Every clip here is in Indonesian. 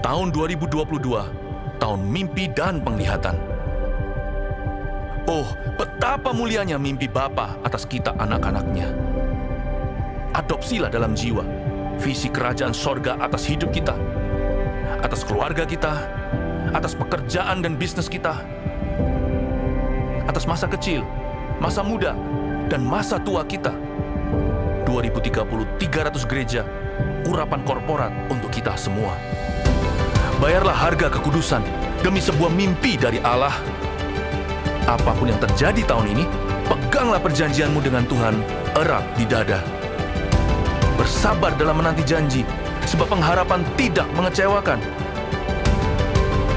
Tahun 2022, tahun mimpi dan penglihatan. Oh, betapa mulianya mimpi Bapa atas kita anak-anaknya. Adopsilah dalam jiwa visi kerajaan sorga atas hidup kita, atas keluarga kita, atas pekerjaan dan bisnis kita, atas masa kecil, masa muda, dan masa tua kita. 2030, 300 gereja, urapan korporat untuk kita semua. Bayarlah harga kekudusan demi sebuah mimpi dari Allah. Apapun yang terjadi tahun ini, peganglah perjanjianmu dengan Tuhan erat di dada. Bersabar dalam menanti janji, sebab pengharapan tidak mengecewakan.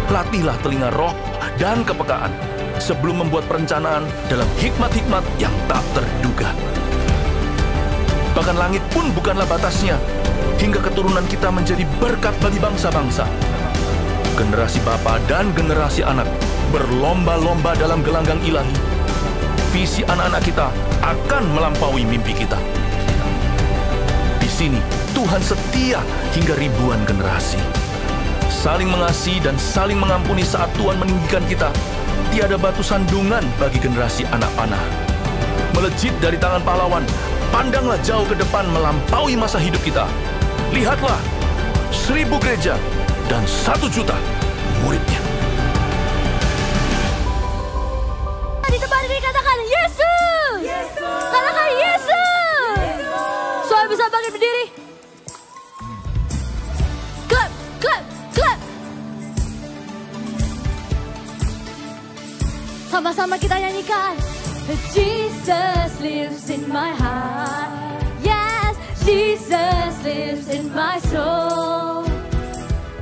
Latihlah telinga roh dan kepekaan sebelum membuat perencanaan dalam hikmat-hikmat yang tak terduga. Bahkan langit pun bukanlah batasnya, hingga keturunan kita menjadi berkat bagi bangsa-bangsa. Generasi bapa dan generasi anak berlomba-lomba dalam gelanggang ilahi. Visi anak-anak kita akan melampaui mimpi kita. Di sini, Tuhan setia hingga ribuan generasi. Saling mengasihi dan saling mengampuni saat Tuhan meninggikan kita. Tiada batu sandungan bagi generasi anak panah. Melejit dari tangan pahlawan, pandanglah jauh ke depan melampaui masa hidup kita. Lihatlah, 1000 gereja dan 1 juta muridnya. Di tempat ini katakan Yesus. Yesus. Katakan Yesus. Yesus. Soalnya bisa bangkit berdiri. Clap, clap, clap. Sama-sama kita nyanyikan. Jesus lives in my heart. Yes, Jesus lives in my soul.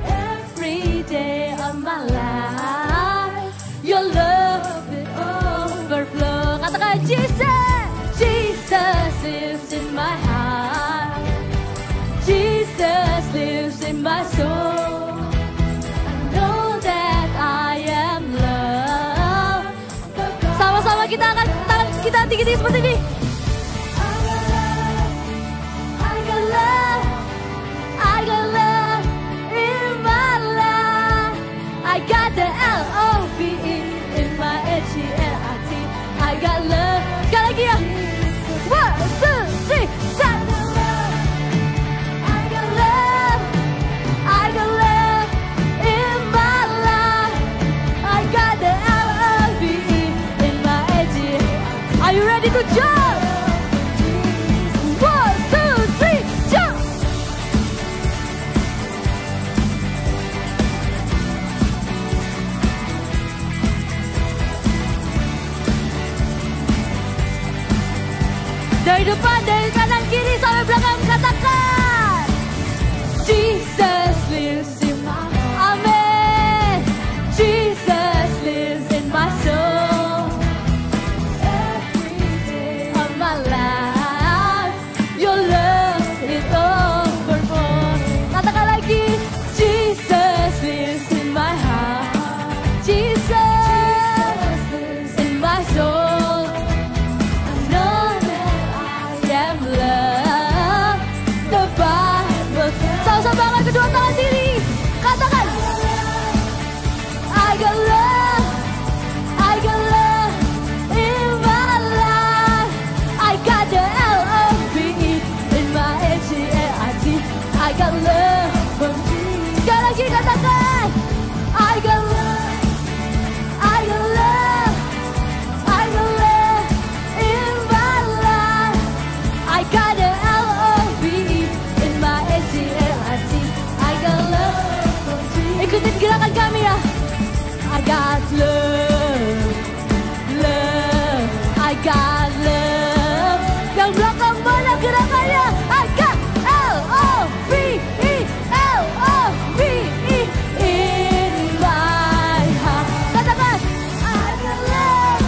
Every day of my life, your love will overflow. Katakan Jesus, Jesus lives in my heart. Jesus lives in my soul. I know that I am loved. Sama-sama kita akan tangan kita tinggi-tinggi seperti ini. I got love, I got love in my life. I got the L-O-V-E in my H-E-L-I-T. I got love. Sekali lagi ya. 1, 2, 3, 4. I got love, I got love in my life. I got the L-O-V-E in my H-E-L-I-T. Are you ready to jump? 1, 2, 3, jump! Dari depan, dari kanan, kiri, sampai belakang, katakan Jesus lives in my heart. Amen. Jesus lives in my soul. Every day of my life, your love is overflow. Katakan lagi, Jesus lives in my heart. Jesus lives in my soul. I know that I am loved. The Bible says. Sama-sama angkat kedua tangan diri. Katakan, I got love, I got love in my life. I got the L-O-V-E in my H-E-L-I-T. I got love from Jesus. Sekali lagi katakan, I got love, I got love, I got love in my life. I got the L-O-V-E in my H-E-L-I-T. I got love from Jesus. Ikutin gerakan kami ya. I got love, love, I got love. Yang belakang mana gerakannya? I got L-O-V-E, L-O-V-E in my heart. Katakan, I got love,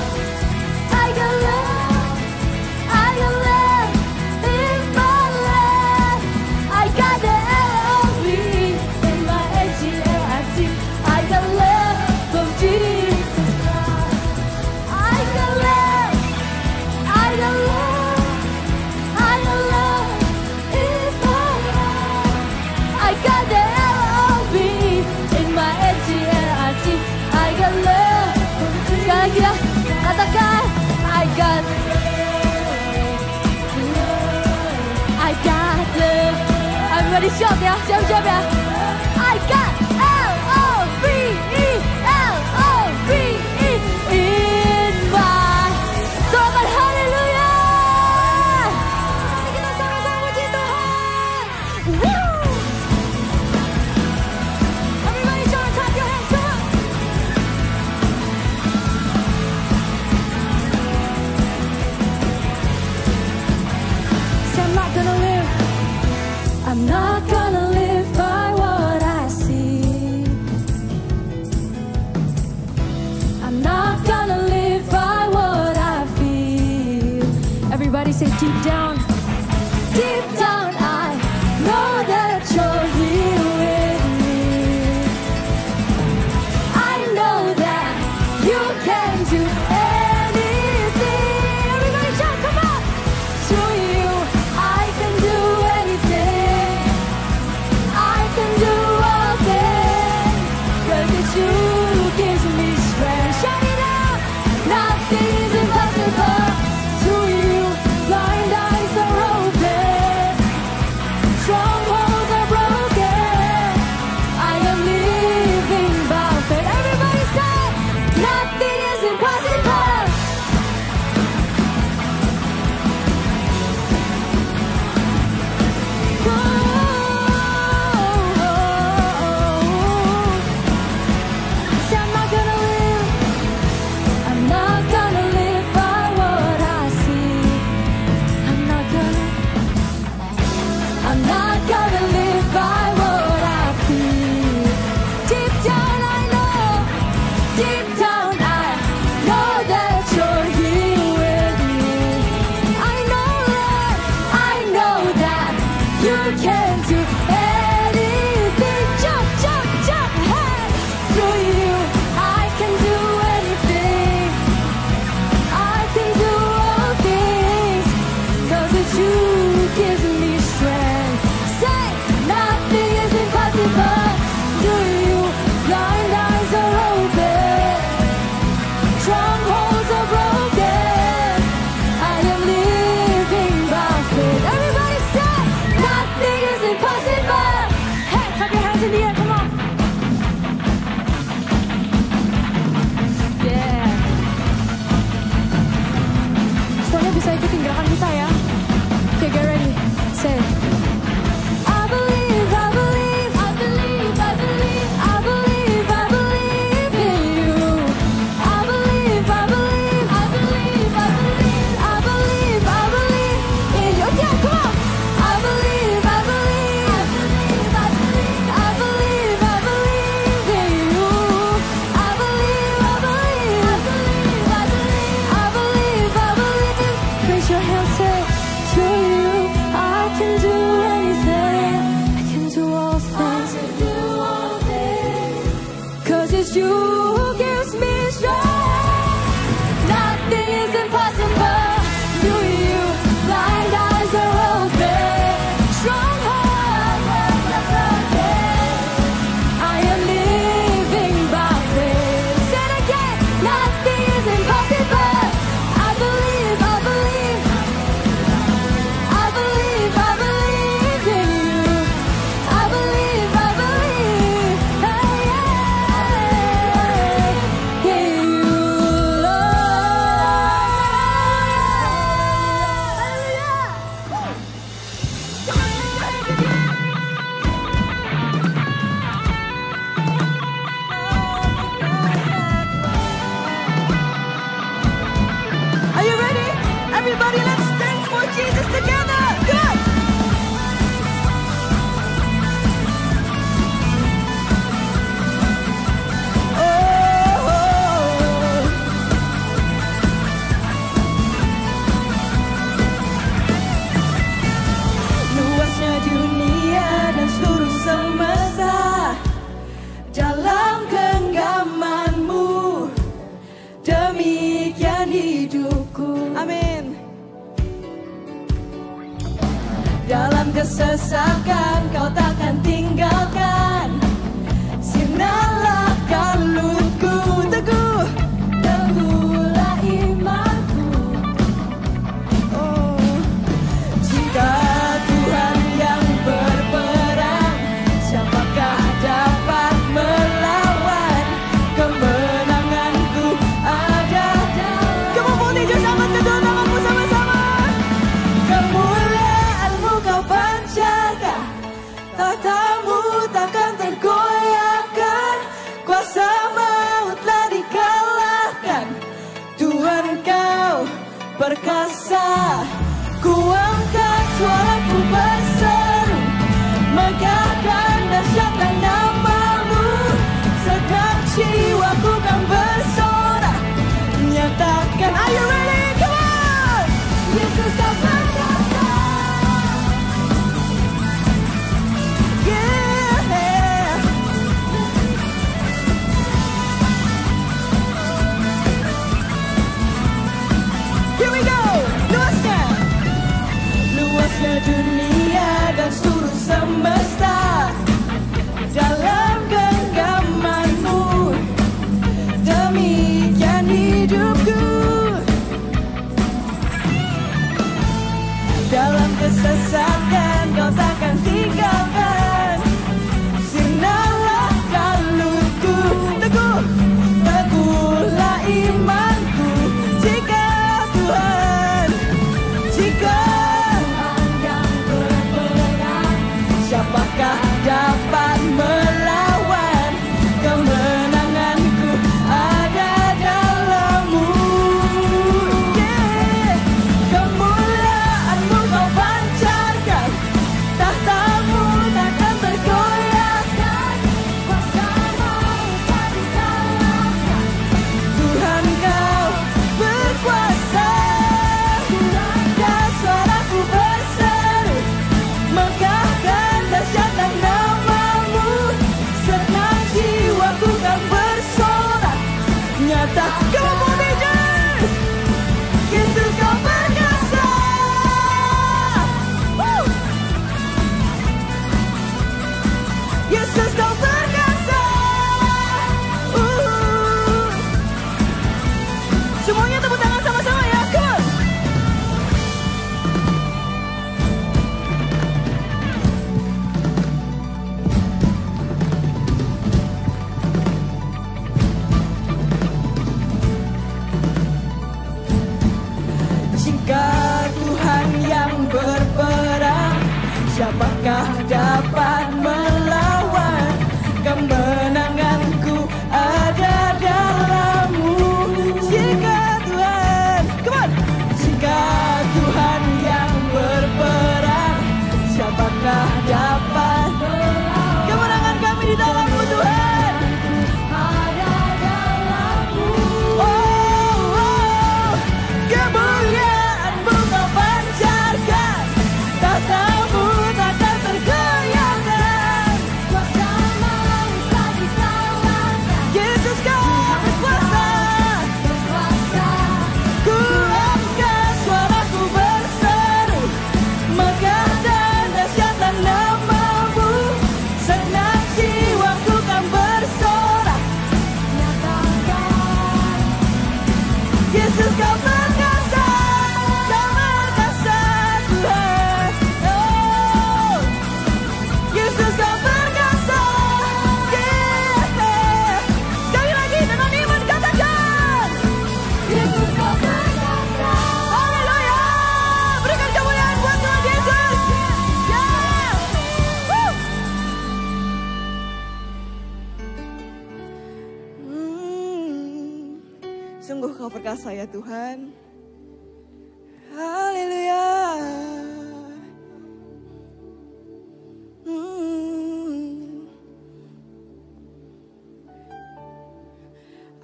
I got love, I got love in my life. I got the L-O-V-E in my H-E-L-I-T. I got love from Jesus Christ. I got love, I got love, I got love Siap ya, siap-siap ya. I got L-O-V-E, L-O-V-E in my. Selamat haleluya. Kita sama-sama puji Tuhan. Woo! Everybody try to clap your hands, come on. Say I'm not gonna live. I'm not gonna live by what I see. I'm not gonna live by what I feel. Everybody say deep down I know that you're here with me. I know that you can do anything. Everybody shout, come on. Through you, I can do anything. I can do all things. 'Cause it's you who gives me strength. Shout it out. Nothing is impossible. Through you, blind eyes are open. Strongholds are broken. I am living by faith. Everybody say, nothing is impossible. Say I'm not gonna live. I'm not gonna live by what I see. I'm not gonna live by what I feel. Deep down I know that you're here with me. I know that you can do anything. Jump, jump, jump, hey! Through you, I can do anything. I can do all things. 'Cause it's you who gives me strength. Say, nothing is impossible. Through you, blind eyes are open. Strongholds are broken. I am living by faith. Everybody say, nothing is impossible. Hey, clap your hands in the air, come on. Yeah. Semuanya bisa ikutin gerakan kita ya. Okay, get ready. Say, I believe, I believe, I believe, I believe, I believe, I believe in you. I believe, I believe, I believe, I believe, I believe, I believe in you. Yeah, come on. I believe, I believe, I believe, I believe, I believe, I believe in you. I believe, I believe, I believe, I believe, I believe, I believe. Raise your hands, say, through you, I can do anything. I can do all things. 'Cause it's you who gives me strength. Nothing is impossible. Through you, blind eyes are open. Strongholds are broken. I am living by faith. Say it again. Nothing is impossible. I believe, I believe. I believe, I believe in you. I believe, I believe. Hey, yeah. In you, Lord. Are you ready? Everybody, let's dance for Jesus together. Good. Luasnya dunia dan seluruh semesta dalam genggaman-Mu. Demikian hidupku. Amin. Dalam kesesakan Kau takkan tinggalkan. Sinarkan lutku teguh. Teguhlah imanku. Oh, jika Tuhan yang berperang ku angkat suaraku berseru, megahkan dahsyatnya nama-Mu. Segenap jiwaku kan bersorak, nyatakan. Are you ready? Come on! Yesus Kau perkasa. Yeah. Here we go. Luasnya dunia dan seluruh semesta dalam genggaman-Mu. Demikian hidupku, dalam kesesatan Kau takkan tinggalkan. Sinarlah kalutku, teguhlah imanku. Jika Tuhan, jika Tuhan yang berperang, siapakah dapat melawan? Kemenanganku ada dalam-Mu. Yeah. Kemuliaan-Mu Kau pancarkan, tahta-Mu takkan tergoyahkan. Kuasa-Mu tak dikalahkan. Tuhan Kau berkuasa. Ku angkat suaraku berseru, megahkan dahsyatnya nama-Mu. Segenap jiwaku kan bersorak, nyata. Come on, Jesus! Yesus Kau perkasa. Woo! Yesus Kau perkasa. Semuanya tepuk tangan sama-sama ya, come on. Jika Tuhan yang berperang, siapakah dapat melawan? Kemenanganku ada dalam-Mu. Jika Tuhan, come on. Jika Tuhan yang berperang, siapakah dapat melawan? Kemenangan kami di dalam-Mu Tuhan. Ada dalam-Mu. Oh, kemuliaan-Mu Kau pancarkan, tahta-Mu takkan tergoyahkan. Kuasa-Mu tak dikalahkan. Yesus Kau berkuasa. Ku angkat suaraku berseru, megah dan dahsyatnya nama-Mu. Segenap jiwaku kan bersorak, nyatakan. Yesus Kau perkasa, Kau perkasa Tuhan. Oh, Yesus Kau perkasa. Yeah. Sekali lagi dengan iman katakan, Yesus Kau perkasa. Haleluya. Berikan kemuliaan buat Tuhan Yesus. Yeah. Woo. Sungguh Kau perkasa ya Tuhan. Haleluya.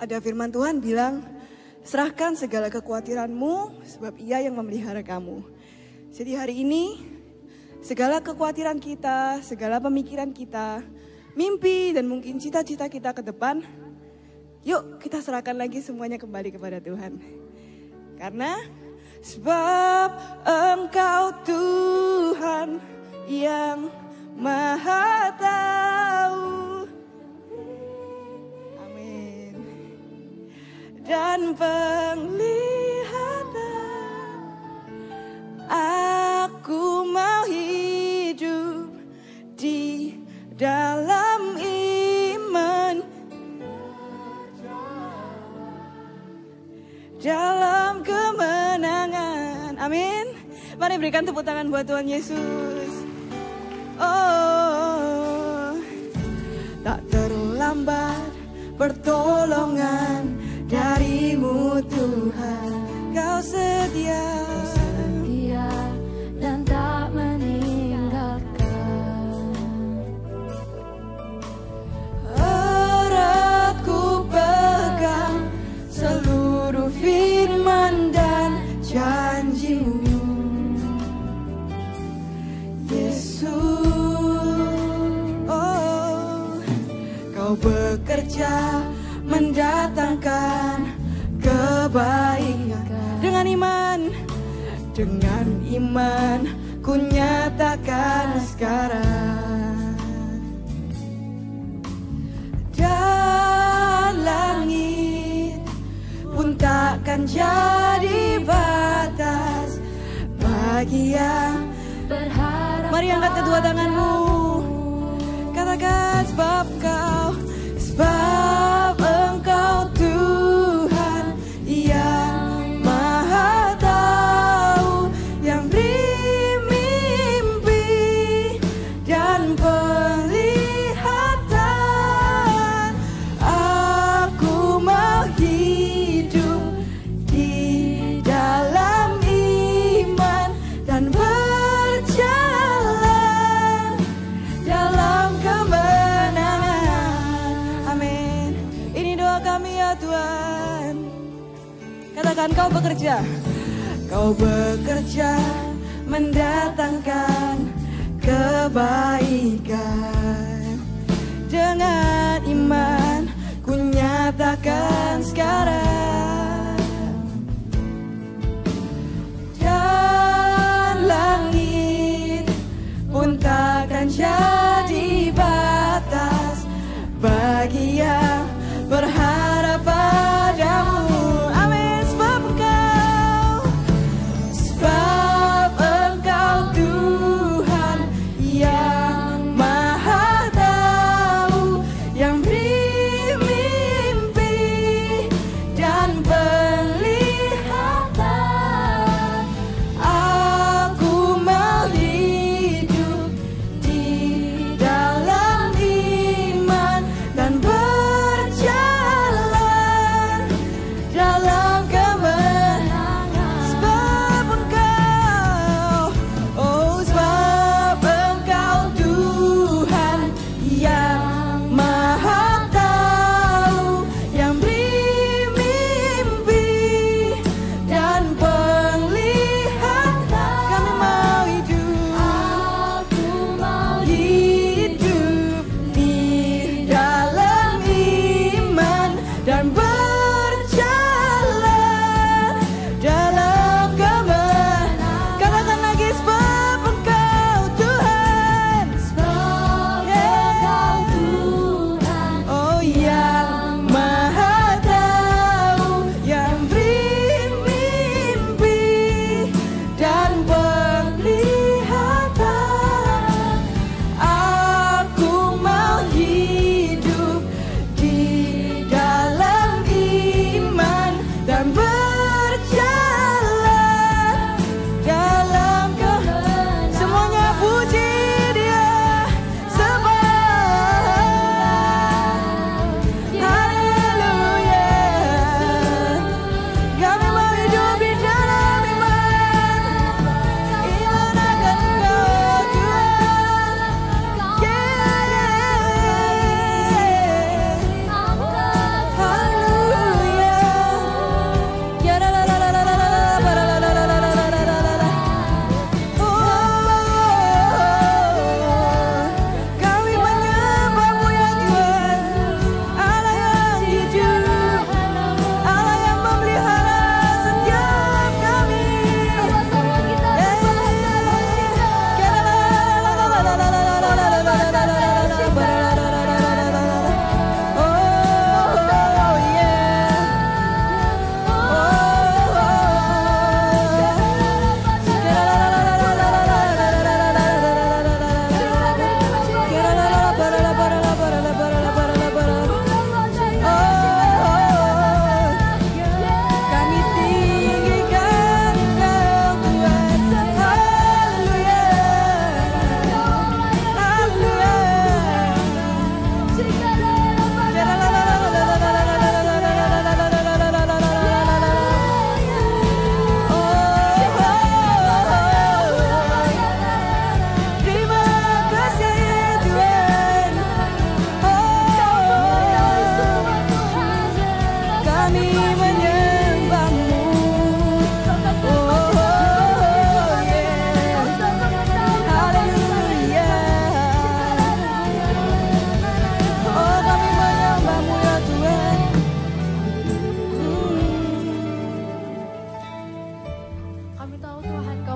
Ada firman Tuhan bilang, serahkan segala kekhawatiranmu sebab Ia yang memelihara kamu. Jadi hari ini segala kekhawatiran kita, segala pemikiran kita, mimpi dan mungkin cita-cita kita ke depan, yuk kita serahkan lagi semuanya kembali kepada Tuhan. Karena sebab Engkau Tuhan yang Maha Tahu. Amin. Dan penglihatan, aku mau hidup di dalam iman, dalam kemenangan. Amin. Mari berikan tepuk tangan buat Tuhan Yesus. Oh, tak terlambat pertolongan dari-Mu Tuhan. Kau setia bekerja mendatangkan kebaikan. Dengan iman ku nyatakan sekarang. Dan langit pun takkan jadi batas bagi yang berharap. Mari angkat kedua tanganmu, katakan sebab Engkau Tuhan yang Maha Tahu, yang beri mimpi dan penglihatan. Aku mau hidup di dalam iman dan berjalan dalam kemenangan. Amin. Ini doa kami ya Tuhan. Katakan Kau bekerja mendatangkan kebaikan. Dengan iman ku nyatakan sekarang. Dan langit pun takkan jadi batas bagi yang berharap padamu. Amin. Sebab Engkau Tuhan yang Maha Tahu, yang beri mimpi dan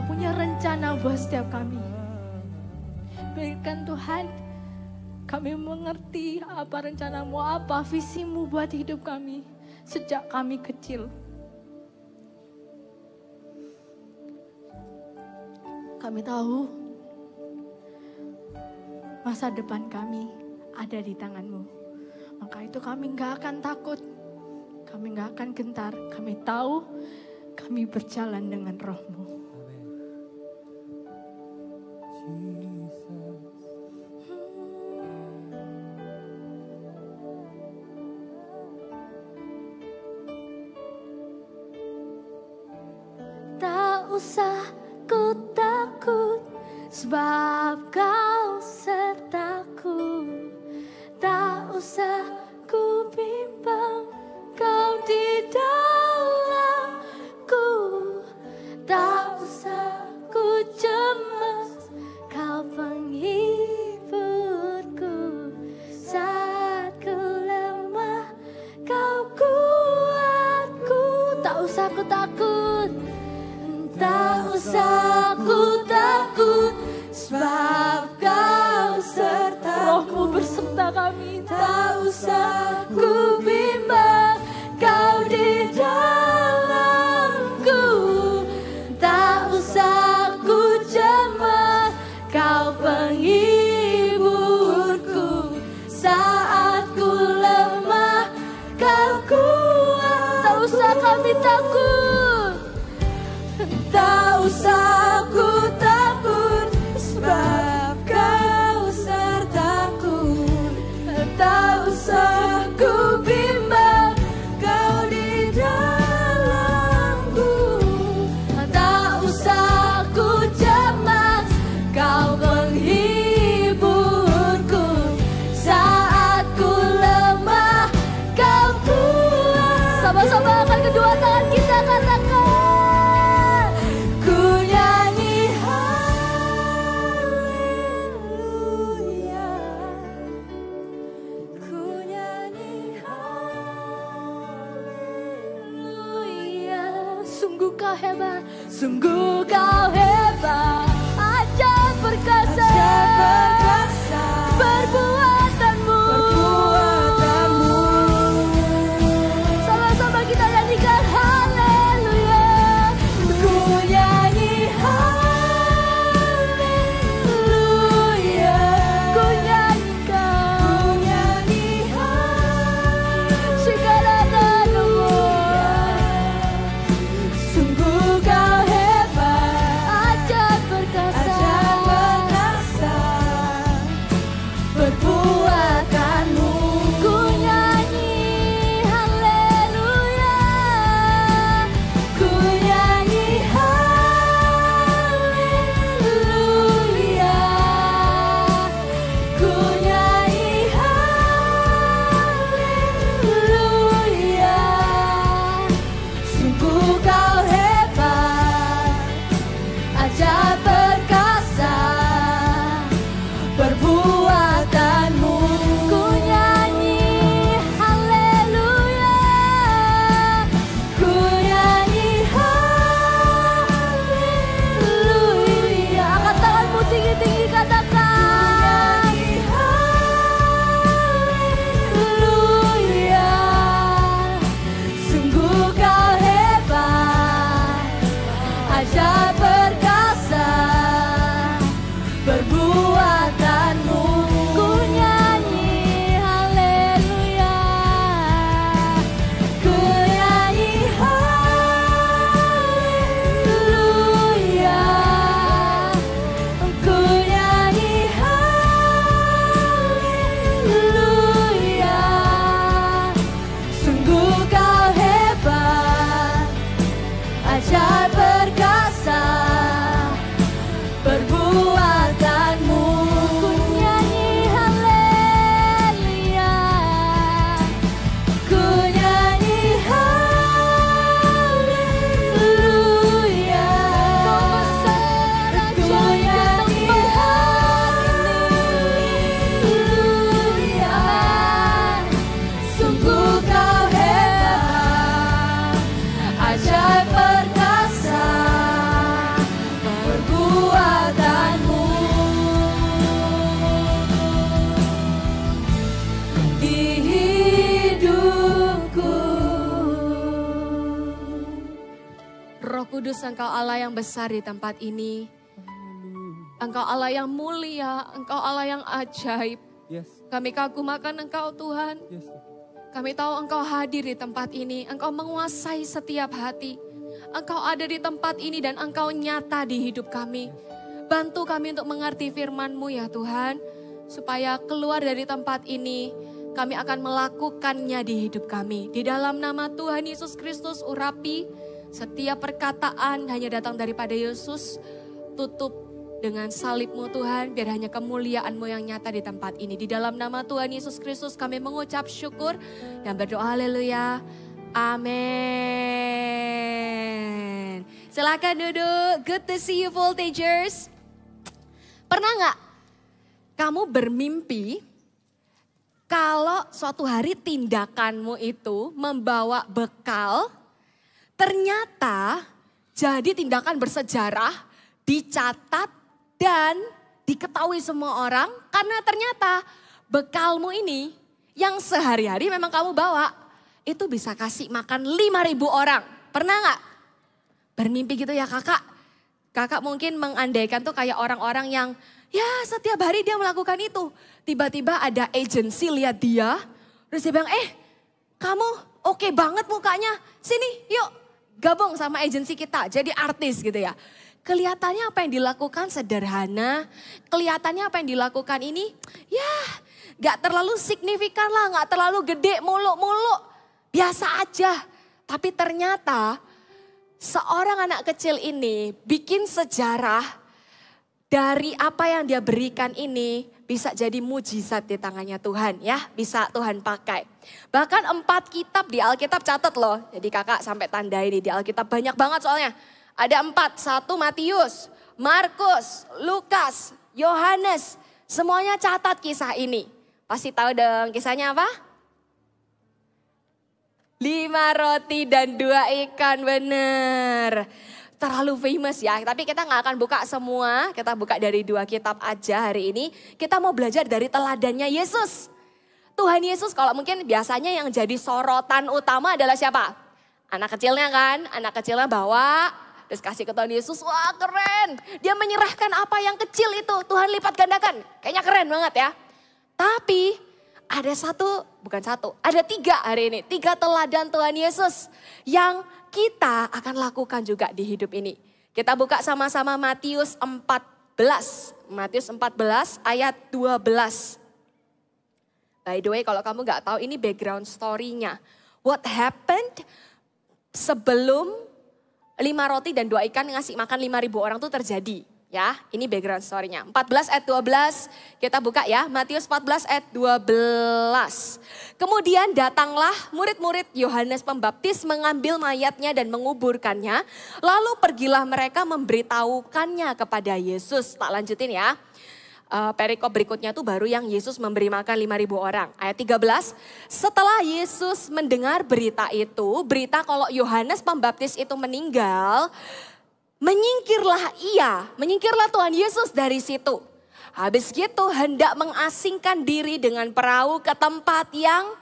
punya rencana buat setiap kami. Berikan Tuhan, kami mengerti apa rencanamu, apa visimu buat hidup kami sejak kami kecil. Kami tahu masa depan kami ada di tangan-Mu. Maka itu kami gak akan takut, kami gak akan gentar. Kami tahu kami berjalan dengan Roh-Mu. Tak usah ku takut, sebab Kau sertaku. Tak usah ku bimbang, Kau di dalamku. Tak usah ku cemas, Kau penghiburku. Saat ku lemah, Kau kuatku. Tak usah ku takut, tak usah ku takut, sebab Kau sertaku. Roh-Mu berserta kami. Tak usah ku bimbang, Kau di dalamku. Tak usah ku cemas, Kau penghiburku. Saat ku lemah, Kau kuat. Tak usah kami takut, tak usah ku takut, sebab Kau sertaku. Tak usah ku bimbang, Kau di dalamku. Tak usah ku cemas, Kau penghiburku. Saat ku lemah, Kau kuat. Sama-sama akan kedua tangan kita katakan, ku nyanyi haleluya, ku nyanyi haleluya. Sungguh Kau hebat, sungguh Kau hebat, ajaib perkasa, perbuatanmu. Sama-sama kita nyanyikan haleluya. Ku nyanyi haleluya, ku nyanyikan, ku nyanyi haleluya. Segala tanamu, sungguh Kau hebat, ajaib perkasa, perbuatanmu. Ku nyanyi haleluya, ku nyanyi haleluya, ku nyanyi haleluya. Sungguh Kau hebat, ajaib perkasa, perbuatanmu. Ku nyanyi haleluya, ku nyanyi haleluya. Angkat tanganmu tinggi-tinggi katakan, haleluya. Sungguh Kau hebat, ajaib perkasa, Engkau Allah yang besar di tempat ini. Engkau Allah yang mulia, Engkau Allah yang ajaib. Yes. Kami kagum akan Engkau Tuhan. Yes. Kami tahu Engkau hadir di tempat ini. Engkau menguasai setiap hati. Engkau ada di tempat ini dan Engkau nyata di hidup kami. Bantu kami untuk mengerti firman-Mu ya Tuhan. Supaya keluar dari tempat ini, kami akan melakukannya di hidup kami. Di dalam nama Tuhan Yesus Kristus, urapi setiap perkataan hanya datang daripada Yesus. Tutup dengan salib-Mu Tuhan, biar hanya kemuliaan-Mu yang nyata di tempat ini. Di dalam nama Tuhan Yesus Kristus kami mengucap syukur dan berdoa haleluya. Amin. Silakan duduk. Good to see you Voltagers. Pernah nggak kamu bermimpi kalau suatu hari tindakanmu itu membawa bekal, ternyata jadi tindakan bersejarah, dicatat, dan diketahui semua orang karena ternyata bekalmu ini yang sehari-hari memang kamu bawa itu bisa kasih makan 5.000 orang. Pernah nggak bermimpi gitu ya kakak? Kakak mungkin mengandaikan tuh kayak orang-orang yang ya setiap hari dia melakukan itu. Tiba-tiba ada agensi lihat dia, terus dia bilang kamu oke banget mukanya, sini yuk gabung sama agensi kita jadi artis gitu ya. Kelihatannya apa yang dilakukan sederhana, kelihatannya apa yang dilakukan ini ya gak terlalu signifikan lah, gak terlalu gede muluk-muluk, biasa aja. Tapi ternyata seorang anak kecil ini bikin sejarah dari apa yang dia berikan ini bisa jadi mujizat di tangannya Tuhan ya, bisa Tuhan pakai. Bahkan 4 kitab di Alkitab catat loh, jadi kakak sampai tanda ini di Alkitab banyak banget soalnya. Ada 4, 1 Matius, Markus, Lukas, Yohanes. Semuanya catat kisah ini. Pasti tahu dong kisahnya apa? 5 roti dan 2 ikan, bener. Terlalu famous ya, tapi kita gak akan buka semua. Kita buka dari 2 kitab aja hari ini. Kita mau belajar dari teladannya Yesus. Tuhan Yesus kalau mungkin biasanya yang jadi sorotan utama adalah siapa? Anak kecilnya kan, anak kecilnya bawa. Terus kasih ke Tuhan Yesus, wah keren. Dia menyerahkan apa yang kecil itu, Tuhan lipat gandakan. Kayaknya keren banget ya. Tapi ada ada 3 hari ini. 3 teladan Tuhan Yesus yang kita akan lakukan juga di hidup ini. Kita buka sama-sama Matius 14. Matius 14 ayat 12. By the way kalau kamu gak tahu ini background story-nya. What happened sebelum 5 roti dan 2 ikan ngasih makan 5.000 orang itu terjadi. Ya, ini background story-nya. 14 ayat 12, kita buka ya. Matius 14 ayat 12. Kemudian datanglah murid-murid Yohanes Pembaptis mengambil mayatnya dan menguburkannya. Lalu pergilah mereka memberitahukannya kepada Yesus. Tak lanjutin ya. Perikop berikutnya tuh baru yang Yesus memberi makan 5.000 orang. Ayat 13, setelah Yesus mendengar berita itu, berita kalau Yohanes Pembaptis itu meninggal, menyingkirlah Tuhan Yesus dari situ. Habis gitu hendak mengasingkan diri dengan perahu ke tempat yang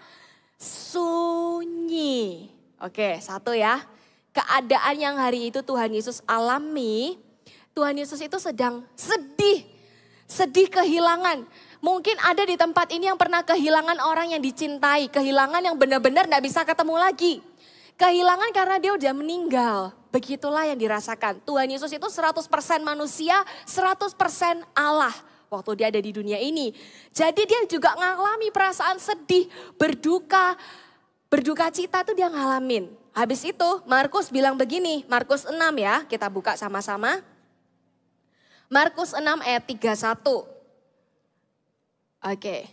sunyi. Oke, 1 ya. Keadaan yang hari itu Tuhan Yesus alami, Tuhan Yesus itu sedang sedih kehilangan. Mungkin ada di tempat ini yang pernah kehilangan orang yang dicintai. Kehilangan yang benar-benar gak bisa ketemu lagi. Kehilangan karena dia udah meninggal. Begitulah yang dirasakan. Tuhan Yesus itu 100% manusia, 100% Allah. Waktu dia ada di dunia ini. Jadi dia juga ngalami perasaan sedih, berduka cita itu dia ngalamin. Habis itu Markus bilang begini, Markus 6 ya, kita buka sama-sama. Markus 6 ayat 31. Oke.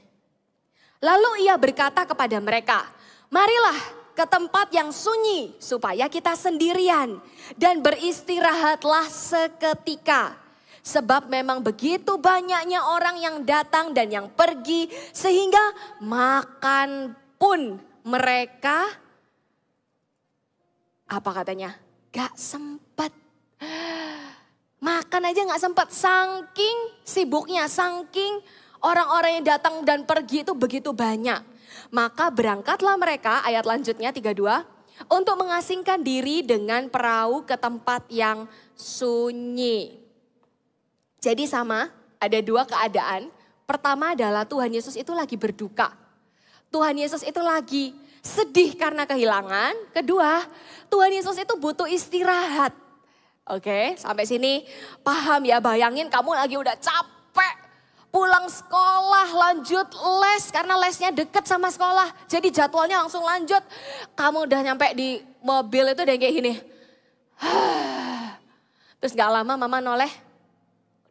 Lalu ia berkata kepada mereka, marilah ke tempat yang sunyi supaya kita sendirian dan beristirahatlah seketika. Sebab memang begitu banyaknya orang yang datang dan yang pergi sehingga makan pun mereka, apa katanya, gak sempat. Makan aja gak sempat, saking sibuknya, saking orang-orang yang datang dan pergi itu begitu banyak. Maka berangkatlah mereka, ayat lanjutnya 32. untuk mengasingkan diri dengan perahu ke tempat yang sunyi. Jadi sama, ada dua keadaan. Pertama adalah Tuhan Yesus itu lagi berduka. Tuhan Yesus itu lagi sedih karena kehilangan. Kedua, Tuhan Yesus itu butuh istirahat. Oke, sampai sini paham ya, bayangin kamu lagi udah capek. Pulang sekolah lanjut les karena lesnya deket sama sekolah. Jadi jadwalnya langsung lanjut. Kamu udah nyampe di mobil itu udah kayak gini. Terus gak lama mama noleh,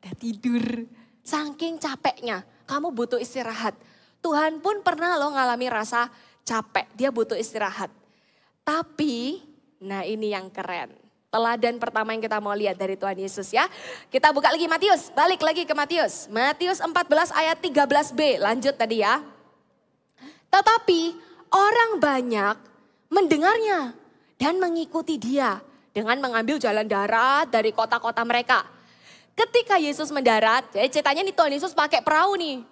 udah tidur. Saking capeknya, kamu butuh istirahat. Tuhan pun pernah loh ngalami rasa capek, dia butuh istirahat. Tapi, nah ini yang keren. Teladan pertama yang kita mau lihat dari Tuhan Yesus ya. Kita buka lagi Matius, balik lagi ke Matius. Matius 14 ayat 13b, lanjut tadi ya. Tetapi orang banyak mendengarnya dan mengikuti dia dengan mengambil jalan darat dari kota-kota mereka. Ketika Yesus mendarat, jadi ceritanya nih Tuhan Yesus pakai perahu nih.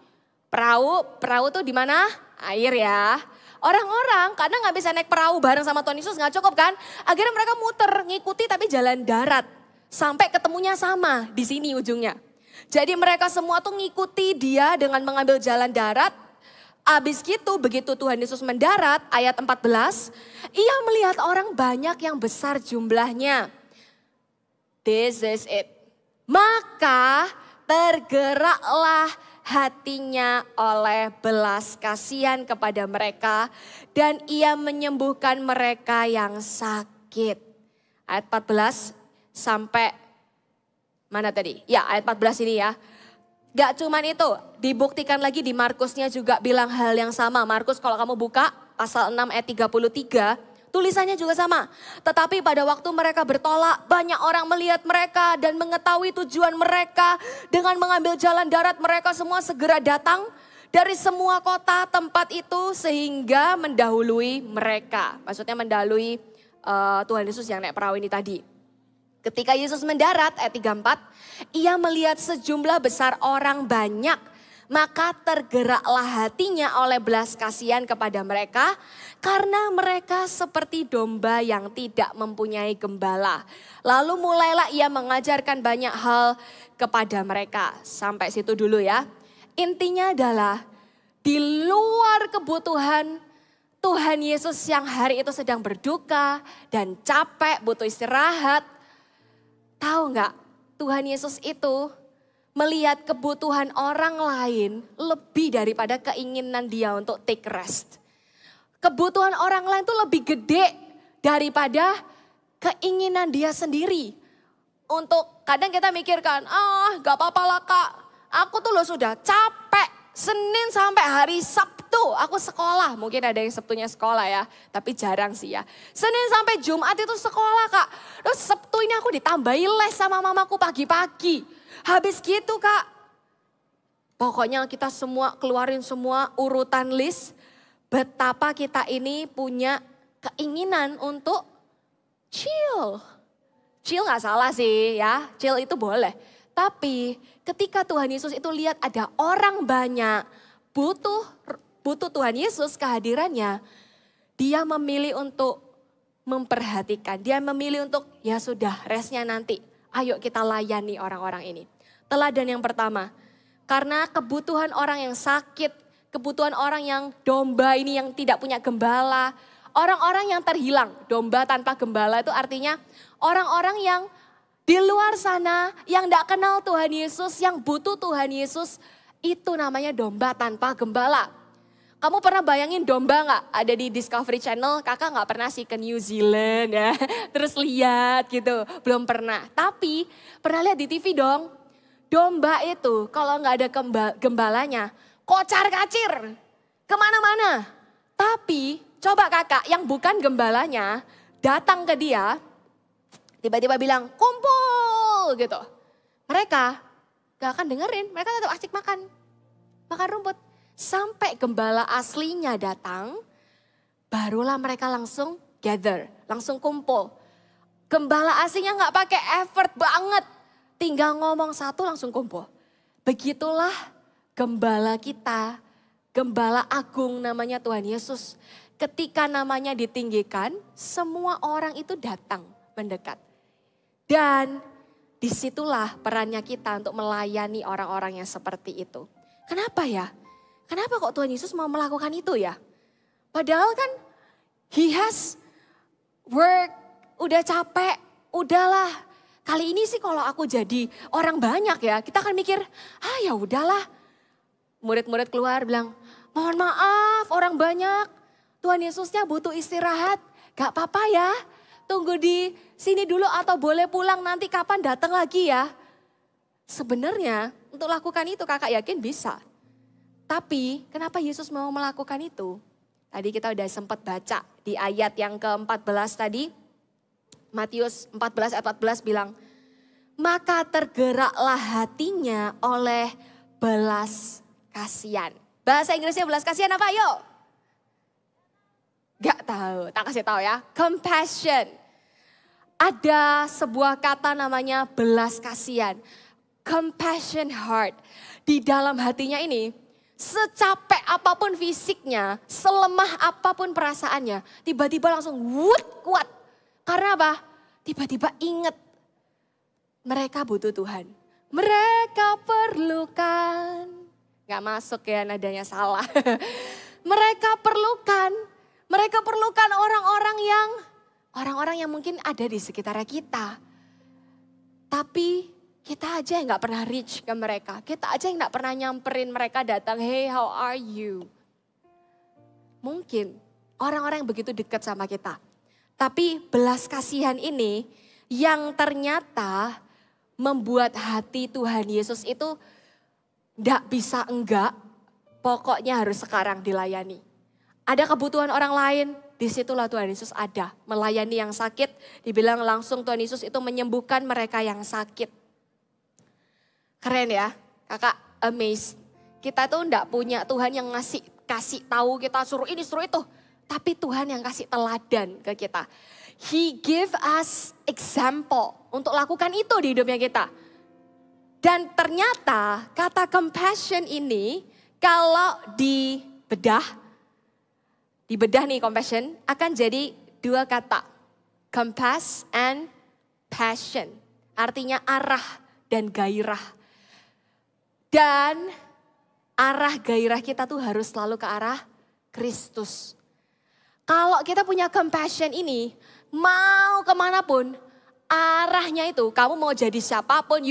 Perahu tuh di mana? Air ya. Orang-orang karena nggak bisa naik perahu bareng sama Tuhan Yesus nggak cukup kan? Akhirnya mereka muter ngikuti tapi jalan darat. Sampai ketemunya sama di sini ujungnya. Jadi mereka semua tuh ngikuti dia dengan mengambil jalan darat. Abis gitu begitu Tuhan Yesus mendarat ayat 14. Ia melihat orang banyak yang besar jumlahnya. This is it. Maka tergeraklah hatinya oleh belas kasihan kepada mereka dan ia menyembuhkan mereka yang sakit. Ayat 14 sampai mana tadi? Ya ayat 14 ini ya. Gak cuman itu, dibuktikan lagi di Markusnya juga bilang hal yang sama. Markus kalau kamu buka pasal 6 ayat 33. Tulisannya juga sama. Tetapi pada waktu mereka bertolak, banyak orang melihat mereka dan mengetahui tujuan mereka. Dengan mengambil jalan darat, mereka semua segera datang dari semua kota tempat itu sehingga mendahului mereka. Maksudnya mendahului Tuhan Yesus yang naik perahu ini tadi. Ketika Yesus mendarat, ayat 34, ia melihat sejumlah besar orang banyak. Maka tergeraklah hatinya oleh belas kasihan kepada mereka karena mereka seperti domba yang tidak mempunyai gembala. Lalu mulailah ia mengajarkan banyak hal kepada mereka. Sampai situ dulu ya. Intinya adalah di luar kebutuhan Tuhan Yesus yang hari itu sedang berduka dan capek butuh istirahat. Tahu nggak Tuhan Yesus itu melihat kebutuhan orang lain lebih daripada keinginan dia untuk take rest. Kebutuhan orang lain itu lebih gede daripada keinginan dia sendiri. Untuk kadang kita mikirkan, gak apa-apa lah kak, aku tuh loh sudah capek. Senin sampai hari Sabtu aku sekolah. Mungkin ada yang Sabtunya sekolah ya, tapi jarang sih ya. Senin sampai Jumat itu sekolah kak. Terus Sabtu ini aku ditambahi les sama mamaku pagi-pagi. Habis gitu kak, pokoknya kita semua keluarin semua urutan list. Betapa kita ini punya keinginan untuk chill. Chill gak salah sih ya, chill itu boleh. Tapi ketika Tuhan Yesus itu lihat ada orang banyak butuh Tuhan Yesus kehadirannya. Dia memilih untuk memperhatikan, dia memilih untuk ya sudah restnya nanti. Ayo kita layani orang-orang ini. Teladan yang pertama, karena kebutuhan orang yang sakit, kebutuhan orang yang domba ini yang tidak punya gembala, orang-orang yang terhilang. Domba tanpa gembala itu artinya orang-orang yang di luar sana yang tidak kenal Tuhan Yesus, yang butuh Tuhan Yesus, itu namanya domba tanpa gembala. Kamu pernah bayangin domba gak ada di Discovery Channel? Kakak gak pernah sih ke New Zealand ya, terus lihat gitu, belum pernah. Tapi pernah lihat di TV dong, domba itu kalau gak ada gembalanya, kocar kacir kemana-mana. Tapi coba kakak yang bukan gembalanya datang ke dia, tiba-tiba bilang kumpul gitu. Mereka gak akan dengerin, mereka tetap asik makan rumput. Sampai gembala aslinya datang, barulah mereka langsung gather, langsung kumpul. Gembala aslinya gak pakai effort banget, tinggal ngomong satu langsung kumpul. Begitulah gembala kita, gembala agung namanya Tuhan Yesus. ketika namanya ditinggikan, semua orang itu datang mendekat. Dan disitulah perannya kita untuk melayani orang-orang yang seperti itu. Kenapa ya? Kenapa kok Tuhan Yesus mau melakukan itu ya? Padahal kan He has work, udah capek, udahlah. Kali ini sih kalau aku jadi orang banyak ya, kita akan mikir, ya udahlah. Murid-murid keluar bilang, mohon maaf orang banyak, Tuhan Yesusnya butuh istirahat. Gak apa-apa ya, tunggu di sini dulu atau boleh pulang nanti kapan datang lagi ya. Sebenarnya untuk lakukan itu kakak yakin bisa. Tapi kenapa Yesus mau melakukan itu? Tadi kita udah sempat baca di ayat yang ke-14 tadi. Matius 14 ayat 14 bilang, maka tergeraklah hatinya oleh belas kasihan. Bahasa Inggrisnya belas kasihan apa yuk? Gak tahu, tak kasih tahu ya. Compassion. Ada sebuah kata namanya belas kasihan. Compassion heart. Di dalam hatinya ini, secapek apapun fisiknya, selemah apapun perasaannya, tiba-tiba langsung kuat. Karena apa? Tiba-tiba ingat mereka butuh Tuhan. Mereka perlukan. Gak masuk ya, nadanya salah. Mereka perlukan orang-orang yang mungkin ada di sekitar kita. Tapi kita aja yang gak pernah reach ke mereka. Kita aja yang gak pernah nyamperin mereka datang, hey how are you? Mungkin orang-orang yang begitu dekat sama kita. Tapi belas kasihan ini yang ternyata membuat hati Tuhan Yesus itu gak bisa enggak, pokoknya harus sekarang dilayani. Ada kebutuhan orang lain, disitulah Tuhan Yesus ada. Melayani yang sakit, dibilang langsung Tuhan Yesus itu menyembuhkan mereka yang sakit. Keren ya, kakak amazed. Kita tuh enggak punya Tuhan yang kasih tahu kita suruh ini suruh itu. Tapi Tuhan yang kasih teladan ke kita. He give us example untuk lakukan itu di hidupnya kita. Dan ternyata kata compassion ini kalau dibedah nih compassion akan jadi dua kata. Compass and passion. Artinya arah dan gairah. Dan arah gairah kita tuh harus selalu ke arah Kristus. Kalau kita punya compassion ini, mau kemanapun, arahnya itu, kamu mau jadi siapapun,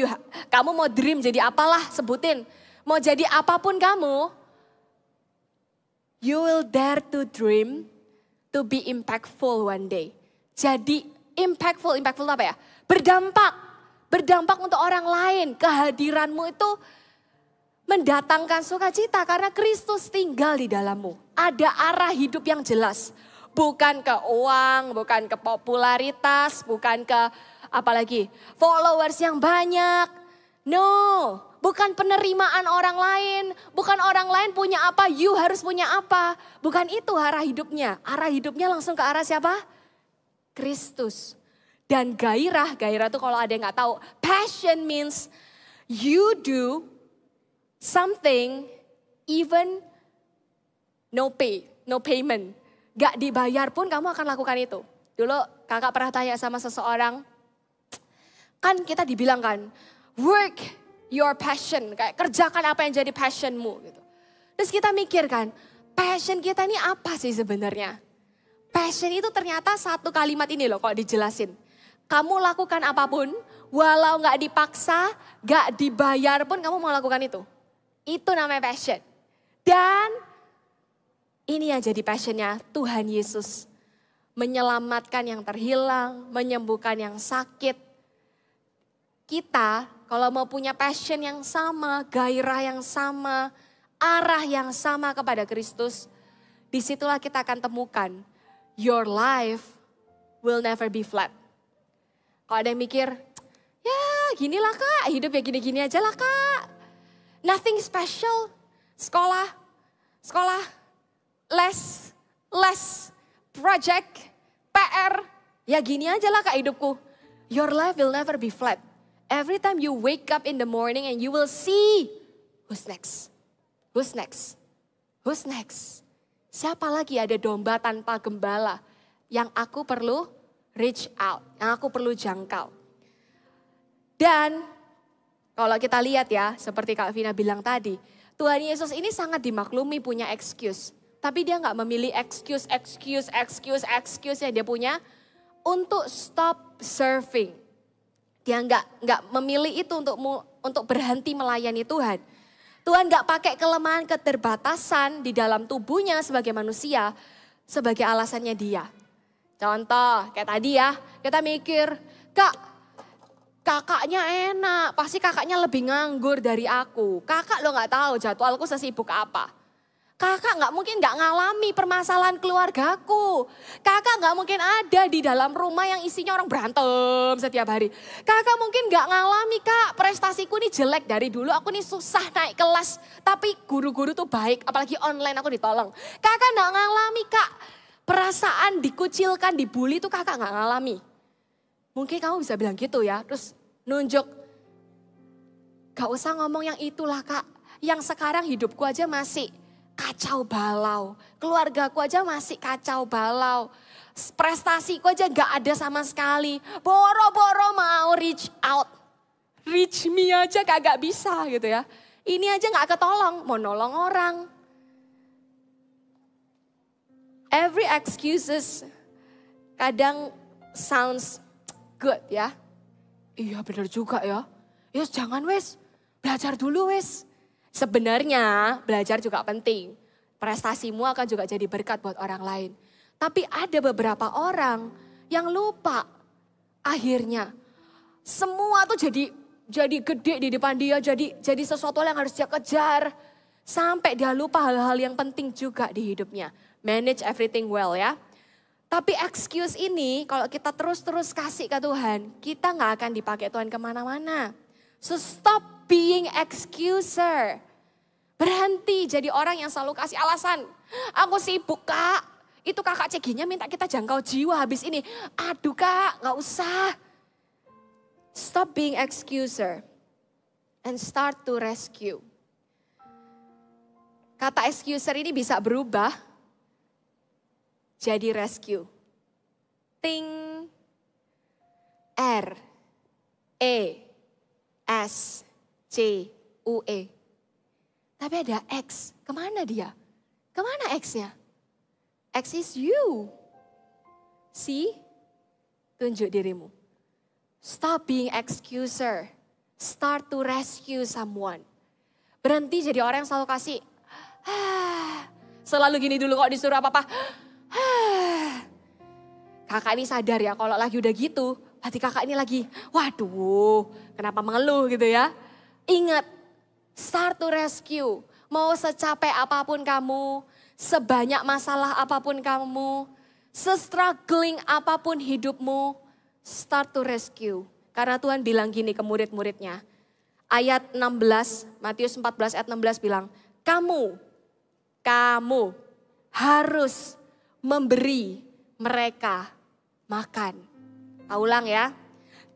kamu mau dream jadi apalah sebutin. Mau jadi apapun kamu, you will dare to dream to be impactful one day. Jadi impactful apa ya? Berdampak untuk orang lain. Kehadiranmu itu mendatangkan sukacita karena Kristus tinggal di dalammu. Ada arah hidup yang jelas. Bukan ke uang, bukan ke popularitas, bukan ke apalagi followers yang banyak. No, bukan penerimaan orang lain. Bukan orang lain punya apa, you harus punya apa. Bukan itu arah hidupnya. Arah hidupnya langsung ke arah siapa? Kristus. Dan gairah itu kalau ada yang gak tahu. Passion means you do something even no payment. Gak dibayar pun kamu akan lakukan itu. Dulu kakak pernah tanya sama seseorang, kan kita dibilang kan, work your passion, kayak kerjakan apa yang jadi passionmu gitu. Terus kita mikir kan, passion kita ini apa sih sebenarnya? Passion itu ternyata satu kalimat ini loh kalau dijelasin. Kamu lakukan apapun, walau gak dipaksa, gak dibayar pun kamu mau lakukan itu. Itu namanya passion. Dan ini yang jadi passionnya Tuhan Yesus. Menyelamatkan yang terhilang, menyembuhkan yang sakit. Kita kalau mau punya passion yang sama, gairah yang sama, arah yang sama kepada Kristus, disitulah kita akan temukan your life will never be flat. Kalau ada yang mikir, ya ginilah kak, hidup ya gini-gini aja lah kak. Nothing special, sekolah, les, project, PR, ya gini aja lah kak hidupku. Your life will never be flat. Every time you wake up in the morning and you will see, who's next? Siapa lagi ada domba tanpa gembala yang aku perlu reach out, yang aku perlu jangkau. Dan kalau kita lihat ya, seperti Kak Vina bilang tadi, Tuhan Yesus ini sangat dimaklumi punya excuse. Tapi dia nggak memilih excuse yang dia punya untuk stop serving. Dia nggak memilih itu untuk berhenti melayani Tuhan. Tuhan nggak pakai kelemahan keterbatasan di dalam tubuhnya sebagai manusia sebagai alasannya dia. Contoh kayak tadi ya, kita mikir, kakaknya enak, pasti kakaknya lebih nganggur dari aku. Kakak lo nggak tahu jadwalku sesibuk apa. Kakak nggak mungkin nggak ngalami permasalahan keluargaku. Kakak nggak mungkin ada di dalam rumah yang isinya orang berantem setiap hari. Kakak mungkin nggak ngalami, Kak, prestasiku ini jelek dari dulu. Aku nih susah naik kelas, tapi guru-guru tuh baik, apalagi online aku ditolong. Kakak nggak ngalami, Kak, perasaan dikucilkan, dibully tuh kakak nggak ngalami. Mungkin kamu bisa bilang gitu ya, terus nunjuk. Gak usah ngomong yang itulah, Kak. Yang sekarang hidupku aja masih kacau balau. Keluargaku aja masih kacau balau. Prestasiku aja gak ada sama sekali. Boro-boro mau reach out. Reach me aja kagak bisa gitu ya. Ini aja gak ketolong, mau nolong orang. Every excuses kadang sounds good ya. Iya benar juga ya. Yes, jangan wes, belajar dulu wes. Sebenarnya belajar juga penting. Prestasimu akan juga jadi berkat buat orang lain. Tapi ada beberapa orang yang lupa. Akhirnya semua tuh jadi gede di depan dia. Jadi sesuatu yang harus dia kejar. Sampai dia lupa hal-hal yang penting juga di hidupnya. Manage everything well ya. Tapi excuse ini kalau kita terus-terus kasih ke Tuhan, kita gak akan dipakai Tuhan kemana-mana. So stop being excuser. Berhenti jadi orang yang selalu kasih alasan. Aku sibuk, Kak. Itu kakak ceginya minta kita jangkau jiwa habis ini. Aduh, Kak, gak usah. Stop being excuser. And start to rescue. Kata excuser ini bisa berubah jadi rescue. Ting. R-E-S-C-U-E. Tapi ada X, kemana dia? Kemana X-nya? X is you. See? Tunjuk dirimu. Stop being excuser. Start to rescue someone. Berhenti jadi orang yang selalu kasih. Selalu gini dulu kok disuruh apa-apa. Kakak ini sadar ya kalau lagi udah gitu. Berarti kakak ini lagi, waduh kenapa mengeluh gitu ya. Ingat. Start to rescue. Mau secapek apapun kamu, sebanyak masalah apapun kamu, se-struggling apapun hidupmu, start to rescue. Karena Tuhan bilang gini ke murid-muridnya. Ayat 16, Matius 14 ayat 16 bilang, kamu harus memberi mereka makan. Ulang ya.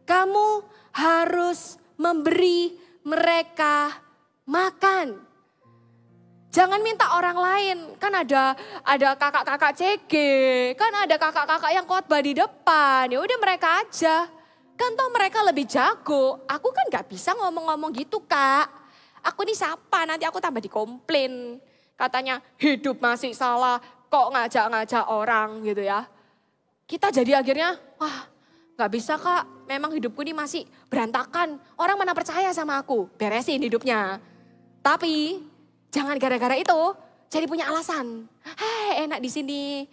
Kamu harus memberi mereka makan. Jangan minta orang lain. Kan ada kakak-kakak CG, kan ada kakak-kakak yang khotbah di depan. Ya udah mereka aja. Kan toh mereka lebih jago. Aku kan gak bisa ngomong-ngomong gitu, Kak. Aku nih siapa? Nanti aku tambah dikomplain. Katanya hidup masih salah, kok ngajak-ngajak orang gitu ya. Kita jadi akhirnya, wah gak bisa, Kak. Memang hidupku ini masih berantakan. Orang mana percaya sama aku? Beresin hidupnya. Tapi jangan gara-gara itu jadi punya alasan. Hei, enak di sini.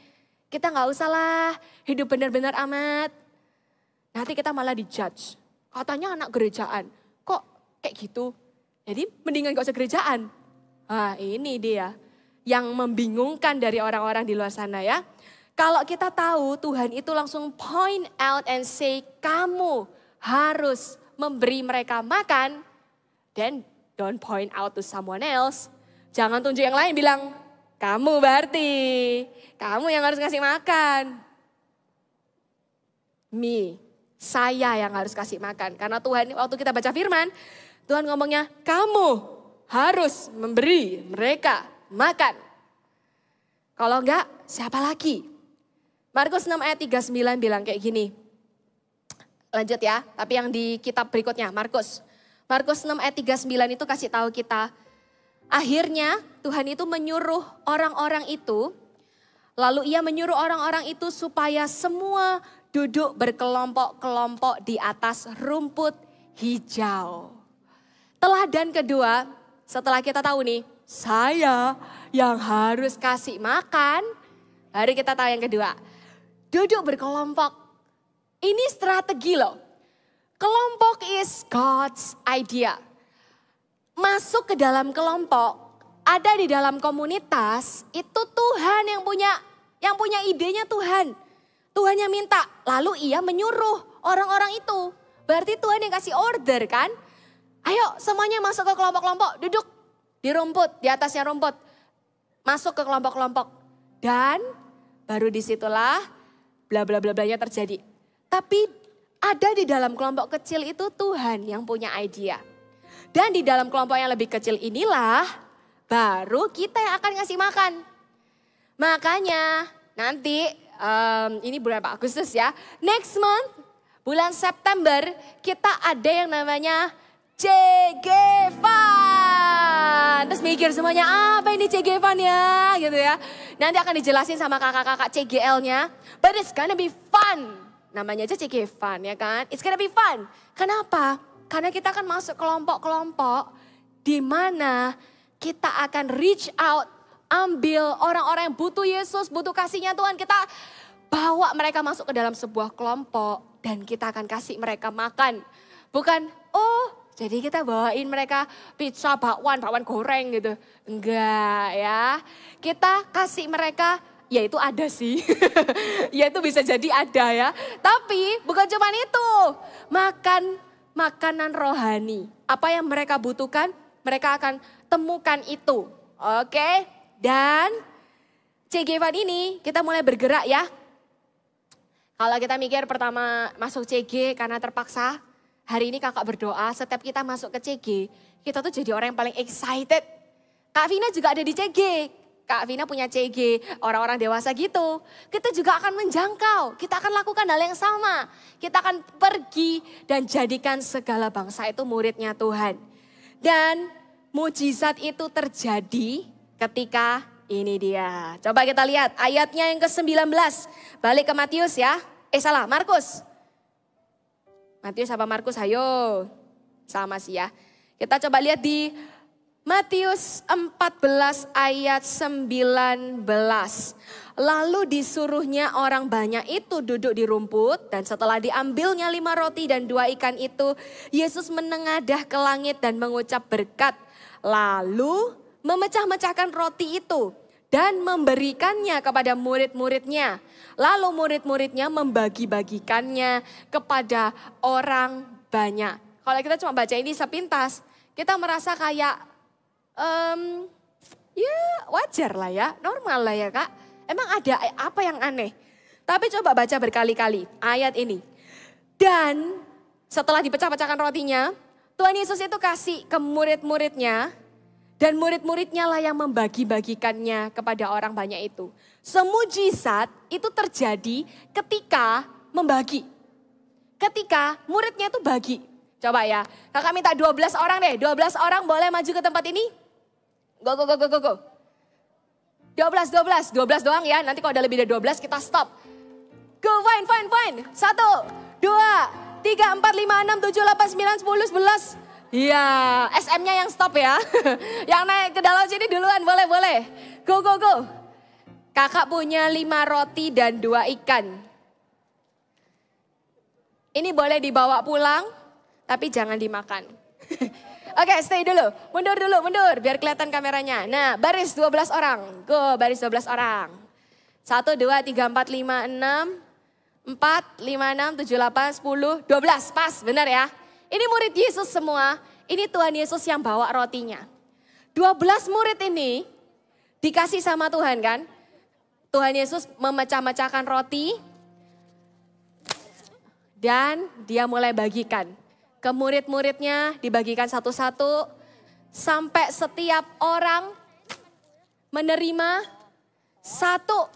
Kita nggak usah lah hidup benar-benar amat. Nanti kita malah dijudge. Katanya anak gerejaan. Kok kayak gitu? Jadi mendingan gak usah gerejaan. Nah ini dia yang membingungkan dari orang-orang di luar sana ya. Kalau kita tahu Tuhan itu langsung point out and say kamu harus memberi mereka makan. Then don't point out to someone else. Jangan tunjuk yang lain bilang, kamu berarti, kamu yang harus kasih makan. Saya yang harus kasih makan. Karena Tuhan waktu kita baca firman, Tuhan ngomongnya, kamu harus memberi mereka makan. Kalau enggak, siapa lagi? Markus 6 ayat 39 bilang kayak gini. Lanjut ya, tapi yang di kitab berikutnya, Markus 6 ayat 39 itu kasih tahu kita. Akhirnya Tuhan itu menyuruh orang-orang itu, lalu ia menyuruh orang-orang itu supaya semua duduk berkelompok-kelompok di atas rumput hijau. Teladan kedua, setelah kita tahu nih, saya yang harus kasih makan. Baru kita tahu yang kedua, duduk berkelompok. Ini strategi loh. Kelompok is God's idea. Masuk ke dalam kelompok, ada di dalam komunitas, itu Tuhan yang punya idenya Tuhan. Tuhan yang minta, lalu ia menyuruh orang-orang itu. Berarti Tuhan yang kasih order kan. Ayo semuanya masuk ke kelompok-kelompok, duduk di rumput, di atasnya rumput. Masuk ke kelompok-kelompok. Dan baru disitulah bla bla bla blanya terjadi. Tapi ada di dalam kelompok kecil itu Tuhan yang punya idea. Dan di dalam kelompok yang lebih kecil inilah baru kita yang akan ngasih makan. Makanya nanti ini bulan Agustus ya. Next month, bulan September kita ada yang namanya CG Fun. Terus mikir semuanya apa ini CG Fun ya gitu ya. Nanti akan dijelasin sama kakak-kakak CGL-nya. But it's gonna be fun. Namanya aja CG Fun ya kan. It's gonna be fun. Kenapa? Karena kita akan masuk kelompok-kelompok di mana kita akan reach out, ambil orang-orang yang butuh Yesus, butuh kasihnya Tuhan. Kita bawa mereka masuk ke dalam sebuah kelompok dan kita akan kasih mereka makan. Bukan, jadi kita bawain mereka pizza, bakwan goreng gitu. Enggak ya. Kita kasih mereka, ya itu ada sih. Ya itu bisa jadi ada ya. Tapi bukan cuma itu. Makanan rohani. Apa yang mereka butuhkan, mereka akan temukan itu. Oke. Dan CG Fun ini kita mulai bergerak ya. Kalau kita mikir pertama masuk CG karena terpaksa. Hari ini kakak berdoa setiap kita masuk ke CG. Kita tuh jadi orang yang paling excited. Kak Vina juga ada di CG. Kak Vina punya CG, orang-orang dewasa gitu. Kita juga akan menjangkau, kita akan lakukan hal yang sama. Kita akan pergi dan jadikan segala bangsa itu muridnya Tuhan. Dan mujizat itu terjadi ketika ini dia. Coba kita lihat ayatnya yang ke-19. Balik ke Matius ya. Markus. Matius apa Markus? Ayo. Sama sih ya. Kita coba lihat di Matius 14 ayat 19. Lalu disuruhnya orang banyak itu duduk di rumput. Dan setelah diambilnya 5 roti dan 2 ikan itu, Yesus menengadah ke langit dan mengucap berkat. Lalu memecah-mecahkan roti itu dan memberikannya kepada murid-muridnya. Lalu murid-muridnya membagi-bagikannya kepada orang banyak. Kalau kita cuma baca ini sepintas, kita merasa kayak ya wajar lah ya, normal lah ya Kak. Emang ada apa yang aneh? Tapi coba baca berkali-kali ayat ini. Dan setelah dipecah-pecahkan rotinya, Tuhan Yesus itu kasih ke murid-muridnya. Dan murid-muridnya lah yang membagi-bagikannya kepada orang banyak itu. Semujizat itu terjadi ketika membagi. Ketika muridnya itu bagi. Coba ya, kakak minta 12 orang deh. 12 orang boleh maju ke tempat ini? Go. 12 doang ya. Nanti kalau udah lebih dari 12 kita stop. Go, fine. 1, 2, 3, 4, 5, 6, 7, 8, 9, 10, 11. Iya, SM-nya yang stop ya. Yang naik ke dalam sini duluan, boleh. Go. Kakak punya 5 roti dan 2 ikan. Ini boleh dibawa pulang, tapi jangan dimakan. Oke, stay dulu. Mundur, biar kelihatan kameranya. Nah, baris 12 orang. Go, baris 12 orang. 1, 2, 3, 4, 5, 6. 4, 5, 6, 7, 8, 10, 12. Pas, benar ya. Ini murid Yesus semua. Ini Tuhan Yesus yang bawa rotinya. 12 murid ini dikasih sama Tuhan kan. Tuhan Yesus memecah-mecahkan roti. Dan dia mulai bagikan. Ke murid-muridnya dibagikan satu-satu. Sampai setiap orang menerima Satu.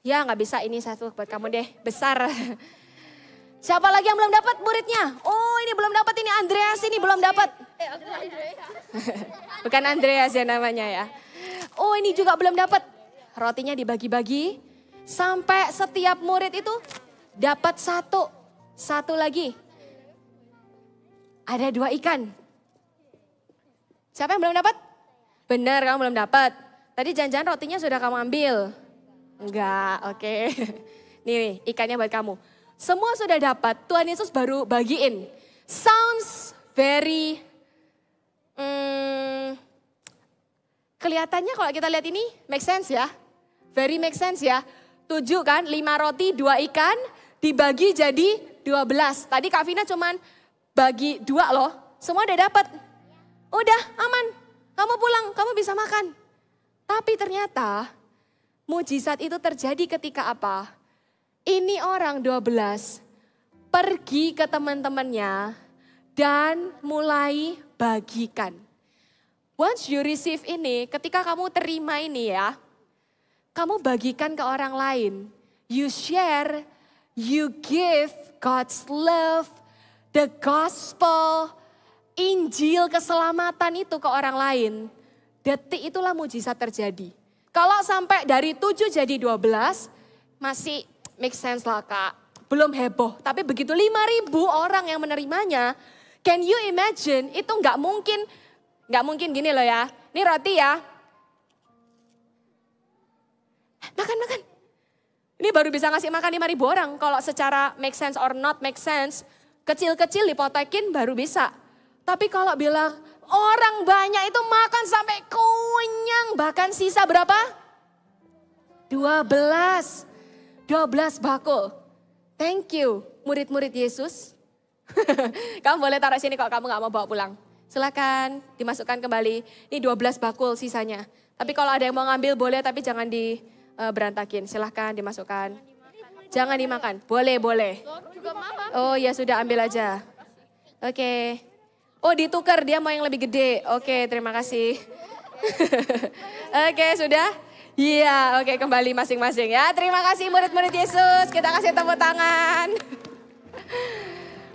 Ya nggak bisa, ini satu buat kamu deh, besar. Siapa lagi yang belum dapat muridnya? Oh ini belum dapat, ini Andreas ini belum dapat. Bukan Andreas ya namanya ya. Oh ini juga belum dapat. Rotinya dibagi-bagi sampai setiap murid itu dapat satu. Satu lagi. Ada 2 ikan. Siapa yang belum dapat? Benar, kamu belum dapat. Tadi jangan-jangan rotinya sudah kamu ambil. Enggak, oke. Nih, ikannya buat kamu. Semua sudah dapat, Tuhan Yesus baru bagiin. Sounds very... kelihatannya kalau kita lihat ini, make sense ya. Very make sense ya. 7 kan, 5 roti, 2 ikan, dibagi jadi 12. Tadi Kak Vina cuman bagi 2 loh. Semua udah dapat. Udah, aman. Kamu pulang, kamu bisa makan. Tapi ternyata mujizat itu terjadi ketika apa? Ini orang 12 pergi ke teman-temannya dan mulai bagikan. Once you receive ini, ketika kamu terima ini ya, kamu bagikan ke orang lain. You share, you give God's love, the gospel, Injil keselamatan itu ke orang lain. Detik itulah mujizat terjadi. Kalau sampai dari 7 jadi 12, masih make sense lah Kak. Belum heboh, tapi begitu 5.000 orang yang menerimanya, can you imagine itu nggak mungkin gini loh ya. Ini roti ya. Makan. Ini baru bisa ngasih makan 5.000 orang. Kalau secara make sense or not make sense, kecil-kecil dipotekin baru bisa. Tapi kalau bilang orang banyak itu makan sampai kenyang, bahkan sisa berapa? 12 bakul. Thank you murid-murid Yesus. Kamu boleh taruh sini kalau kamu gak mau bawa pulang. Silakan dimasukkan kembali. Ini 12 bakul sisanya. Tapi kalau ada yang mau ngambil boleh, tapi jangan berantakin. Silahkan dimasukkan. Jangan dimakan. Boleh. Oh ya sudah, ambil aja. Oke. Oh ditukar, dia mau yang lebih gede. Oke, terima kasih. Oke, sudah? Iya, oke, kembali masing-masing ya. Terima kasih murid-murid Yesus. Kita kasih tepuk tangan.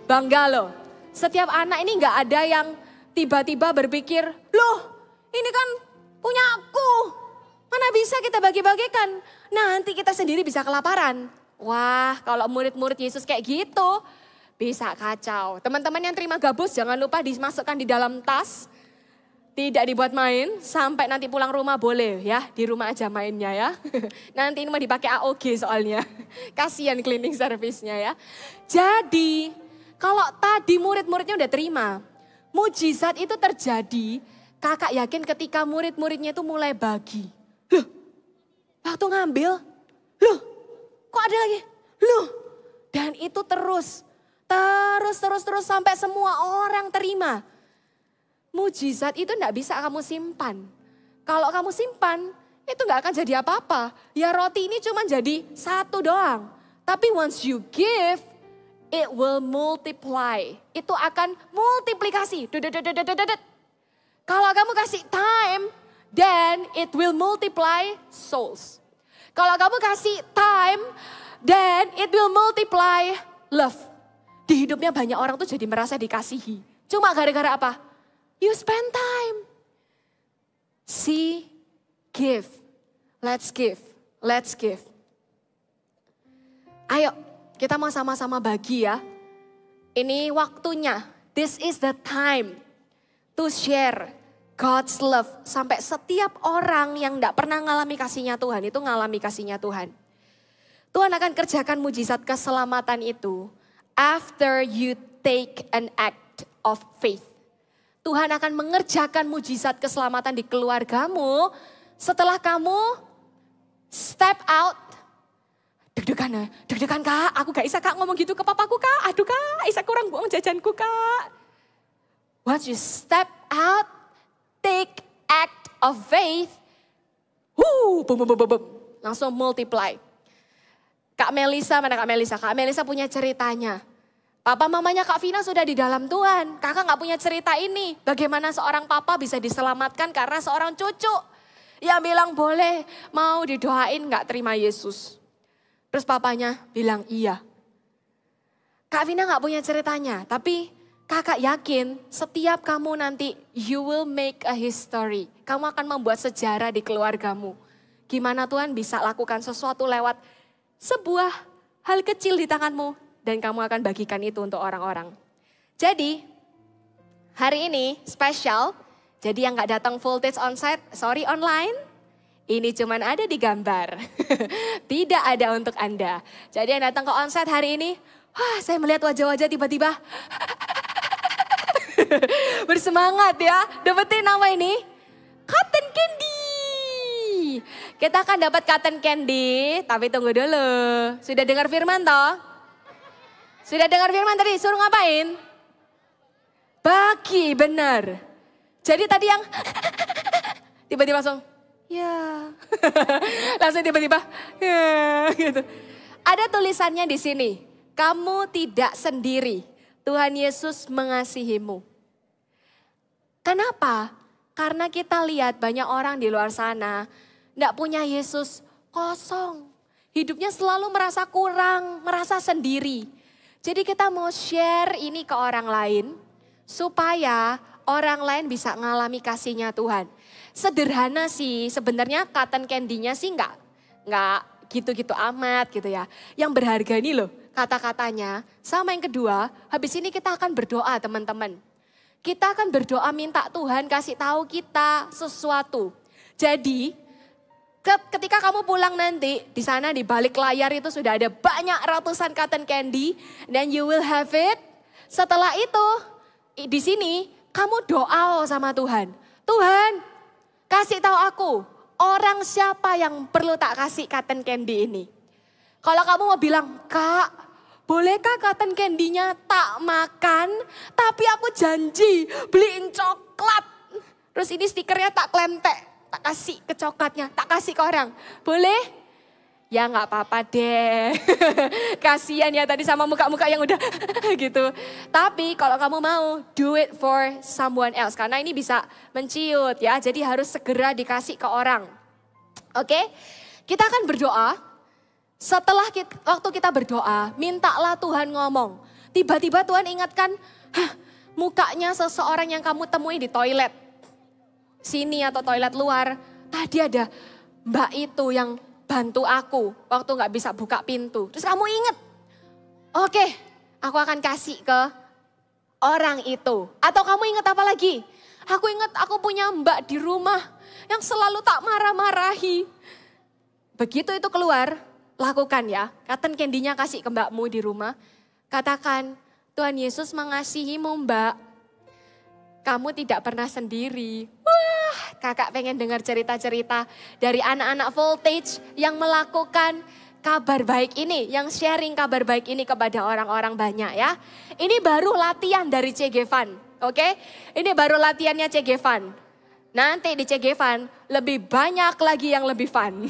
Bangga loh. Setiap anak ini gak ada yang tiba-tiba berpikir, loh ini kan punya aku. Mana bisa kita bagi-bagikan. Nanti kita sendiri bisa kelaparan. Wah, kalau murid-murid Yesus kayak gitu, bisa kacau. Teman-teman yang terima gabus jangan lupa dimasukkan di dalam tas. Tidak dibuat main, sampai nanti pulang rumah boleh ya. Di rumah aja mainnya ya. Nanti ini mau dipakai AOG soalnya. Kasihan cleaning service-nya ya. Jadi kalau tadi murid-muridnya udah terima, mujizat itu terjadi. Kakak yakin ketika murid-muridnya itu mulai bagi. Loh, waktu ngambil, loh kok ada lagi? Loh, dan itu terus sampai semua orang terima. Mujizat itu enggak bisa kamu simpan. Kalau kamu simpan, itu enggak akan jadi apa-apa. Ya roti ini cuma jadi 1 doang. Tapi once you give, it will multiply. Itu akan multiplikasi. Kalau kamu kasih time, then it will multiply souls. Kalau kamu kasih time, then it will multiply love. Di hidupnya banyak orang tuh jadi merasa dikasihi. Cuma gara-gara apa? You spend time. See, give. Let's give. Let's give. Ayo, kita mau sama-sama bagi ya. Ini waktunya. This is the time to share God's love. Sampai setiap orang yang gak pernah ngalami kasihnya Tuhan, itu ngalami kasihnya Tuhan. Tuhan akan kerjakan mujizat keselamatan itu after you take an act of faith. Tuhan akan mengerjakan mujizat keselamatan di keluargamu setelah kamu step out. Deg-degan Kak, aku gak bisa Kak ngomong gitu ke papaku Kak. Aduh Kak, Isa kurang buang jajanku Kak. Once you step out, take act of faith, langsung multiply. Kak Melisa, mana Kak Melisa? Kak Melisa punya ceritanya. Papa mamanya Kak Vina sudah di dalam Tuhan. Kakak gak punya cerita ini. Bagaimana seorang papa bisa diselamatkan karena seorang cucu. Yang bilang boleh, mau didoain gak terima Yesus. Terus papanya bilang iya. Kak Vina gak punya ceritanya, tapi kakak yakin setiap kamu nanti you will make a history. Kamu akan membuat sejarah di keluargamu. Gimana Tuhan bisa lakukan sesuatu lewat sebuah hal kecil di tanganmu. Dan kamu akan bagikan itu untuk orang-orang. Jadi hari ini spesial. Jadi yang gak datang voltage onsite, sorry online. Ini cuman ada di gambar. Tidak ada untuk Anda. Jadi yang datang ke onsite hari ini, saya melihat wajah-wajah tiba-tiba bersemangat ya. Dapetin nama ini, cotton candy. Kita akan dapat cotton candy, tapi tunggu dulu. Sudah dengar firman toh? Sudah dengar firman tadi, suruh ngapain? Bagi, benar. Jadi tadi yang tiba-tiba langsung, ya. Langsung tiba-tiba, ya gitu. Ada tulisannya di sini, kamu tidak sendiri, Tuhan Yesus mengasihimu. Kenapa? Karena kita lihat banyak orang di luar sana, tidak punya Yesus, kosong. Hidupnya selalu merasa kurang, merasa sendiri. Jadi kita mau share ini ke orang lain, supaya orang lain bisa ngalami kasihnya Tuhan. Sederhana sih, sebenarnya cotton candy-nya sih nggak gitu-gitu amat gitu ya. Yang berharga ini loh kata-katanya. Sama yang kedua, habis ini kita akan berdoa teman-teman. Kita akan berdoa minta Tuhan kasih tahu kita sesuatu. Jadi ketika kamu pulang nanti, di sana di balik layar itu sudah ada banyak ratusan cotton candy. Dan you will have it. Setelah itu, di sini kamu doa sama Tuhan. Tuhan, kasih tahu aku orang siapa yang perlu tak kasih cotton candy ini. Kalau kamu mau bilang, Kak, bolehkah cotton candy-nya tak makan? Tapi aku janji beliin coklat. Terus ini stikernya tak klentek, tak kasih ke coklatnya, tak kasih ke orang. Boleh? Ya nggak apa-apa deh. Kasian ya tadi sama muka-muka yang udah gitu. Tapi kalau kamu mau, do it for someone else. Karena ini bisa menciut ya, jadi harus segera dikasih ke orang. Oke, kita akan berdoa. Setelah waktu kita berdoa, mintalah Tuhan ngomong. Tiba-tiba Tuhan ingatkan, mukanya seseorang yang kamu temui di toilet. Sini atau toilet luar, tadi ada mbak itu yang bantu aku waktu gak bisa buka pintu. Terus kamu ingat, oke, aku akan kasih ke orang itu. Atau kamu ingat apa lagi? Aku ingat aku punya mbak di rumah yang selalu tak marah-marahi. Begitu itu keluar, lakukan ya. Cotton candy-nya kasih ke mbakmu di rumah. Katakan, Tuhan Yesus mengasihimu mbak. Kamu tidak pernah sendiri. Wah, kakak pengen dengar cerita-cerita dari anak-anak Voltage yang melakukan kabar baik ini, yang sharing kabar baik ini kepada orang-orang banyak ya. Ini baru latihan dari CG Fun, oke? Ini baru latihannya CG Fun. Nanti di CG Fun lebih banyak lagi yang lebih fun.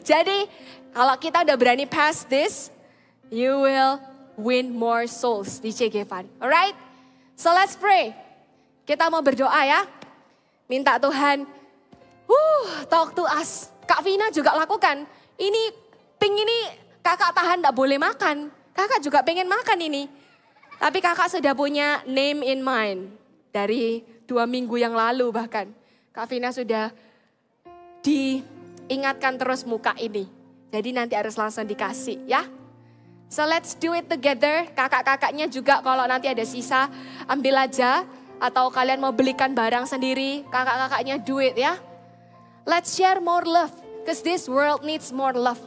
Jadi kalau kita udah berani pass this, you will win more souls di CG Fun. Alright? So let's pray. Kita mau berdoa ya. Minta Tuhan, talk to us. Kak Vina juga lakukan. Ini kakak tahan gak boleh makan. Kakak juga pengen makan ini. Tapi kakak sudah punya name in mind. Dari 2 minggu yang lalu bahkan. Kak Vina sudah diingatkan terus muka ini. Jadi nanti harus langsung dikasih ya. So let's do it together. Kakak-kakaknya juga kalau nanti ada sisa ambil aja. Atau kalian mau belikan barang sendiri, kakak-kakaknya do it ya. Let's share more love, because this world needs more love.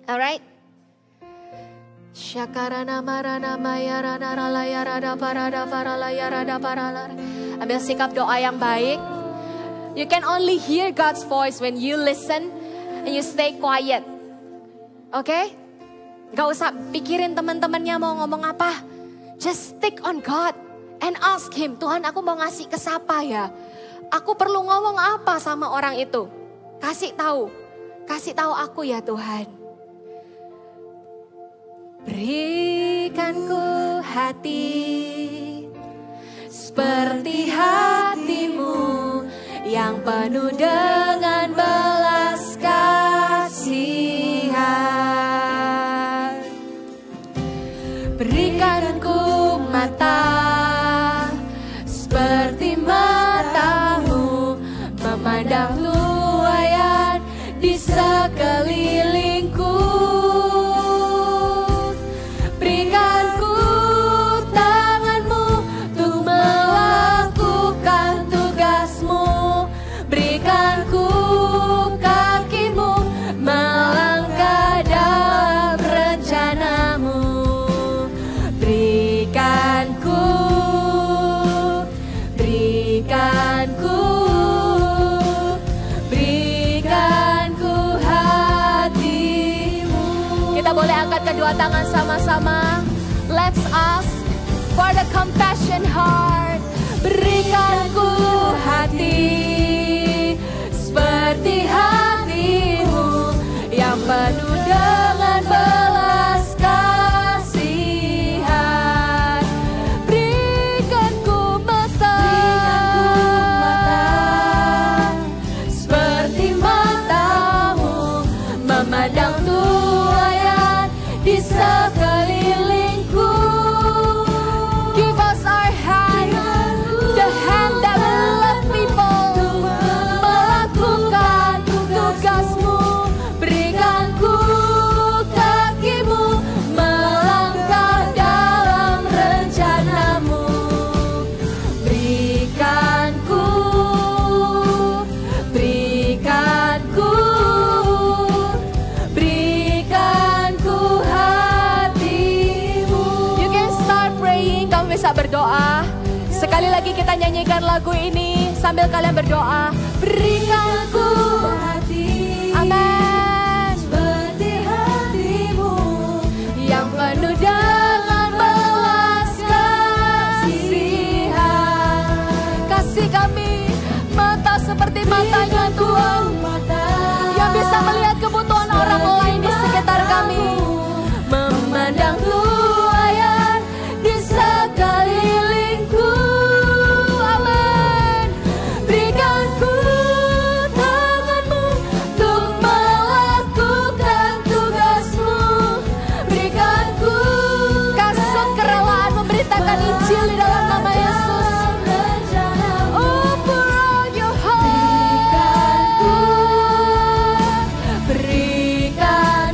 Alright? Ambil sikap doa yang baik. You can only hear God's voice when you listen and you stay quiet. Oke? Gak usah pikirin teman-temannya mau ngomong apa. Just stick on God. And ask Him, Tuhan aku mau ngasih ke siapa ya? Aku perlu ngomong apa sama orang itu? Kasih tahu aku ya Tuhan. Berikan ku hati seperti hatimu yang penuh dengan berikan ku hatimu. Kita boleh angkat kedua tangan sama-sama. Let's ask for the compassion heart. Berikan ku hati seperti hatimu yang penuh dengan belas kasihan. Berikan ku mata seperti matamu memandang tuayan di sekelilingku. Give us our hand, the hand that will love people, melakukan tugasmu. Berikan ku kakimu melangkah dalam rencanamu. Berikan ku hatimu. You can start praying. Kamu bisa berdoa. Sekali lagi kita nyanyikan lagu ini sambil kalian berdoa. Berikan ku hati. Amin. Seperti hatimu yang penuh dengan belas kasihan. Kasih kami mata seperti matanya Tuhan, yang bisa melihat kebutuhan orang lain di sekitar kami, memandang tuayan di sekelilingku. Amin. Berikan ku tanganmu untuk melakukan tugasmu. Berikan ku kasut kerelaan memberitakan Injil di dalam nama Yesus. Oh, pour out your heart. Berikan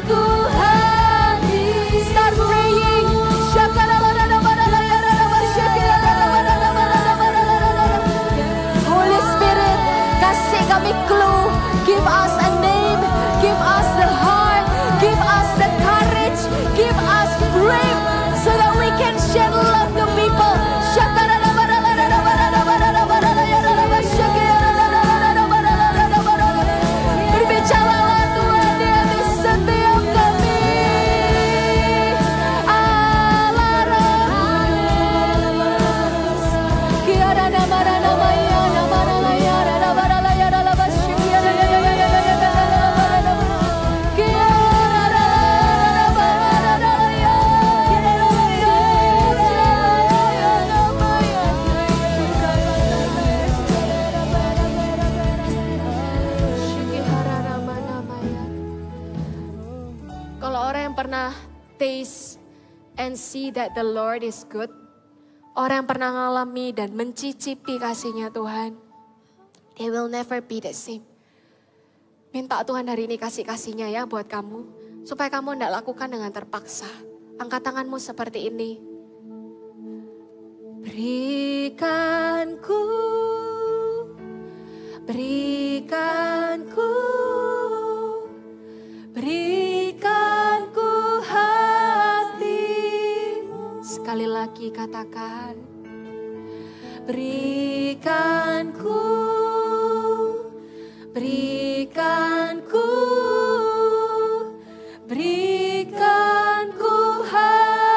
ku hati. Start praying. Holy Spirit, kasih kami clue. Give us a name. Give us the heart. Give us the courage. Give us brave so that we can share love to people. Berbicaralah Tuhan di hati setiap kami. Allah Rahman. Kiara nama ya nama ya nama ya nama Kiara Kalau orang yang pernah taste and see that the Lord is good, orang yang pernah mengalami dan mencicipi kasih-Nya Tuhan, they will never be the same. Minta Tuhan hari ini kasih-kasih-Nya ya buat kamu, supaya kamu tidak lakukan dengan terpaksa. Angkat tanganmu seperti ini. Berikan ku hatimu. Sekali lagi katakan, berikan ku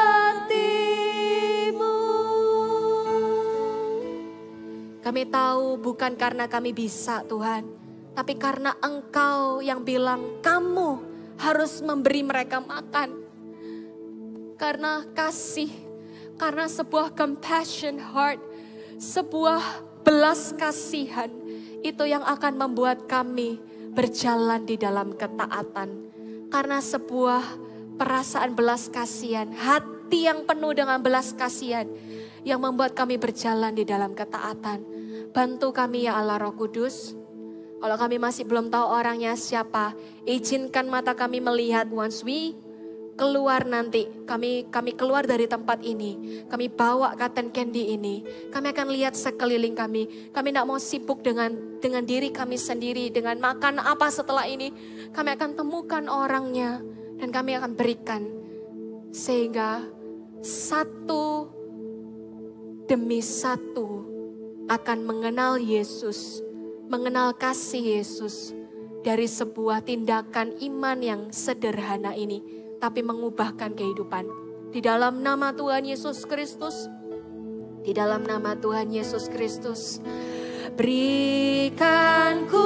hatimu. Kami tahu bukan karena kami bisa Tuhan, tapi karena Engkau yang bilang kamu harus memberi mereka makan. Karena kasih, karena sebuah compassion heart, sebuah belas kasihan, itu yang akan membuat kami berjalan di dalam ketaatan. Karena sebuah perasaan belas kasihan, hati yang penuh dengan belas kasihan, yang membuat kami berjalan di dalam ketaatan. Bantu kami ya Allah Roh Kudus. Kalau kami masih belum tahu orangnya siapa, izinkan mata kami melihat once we keluar nanti. Kami keluar dari tempat ini. Kami bawa cotton candy ini. Kami akan lihat sekeliling kami. Kami tidak mau sibuk dengan diri kami sendiri. Dengan makan apa setelah ini. Kami akan temukan orangnya. Dan kami akan berikan. Sehingga satu demi satu akan mengenal Yesus, mengenal kasih Yesus dari sebuah tindakan iman yang sederhana ini, tapi mengubahkan kehidupan. Di dalam nama Tuhan Yesus Kristus, di dalam nama Tuhan Yesus Kristus, berikanku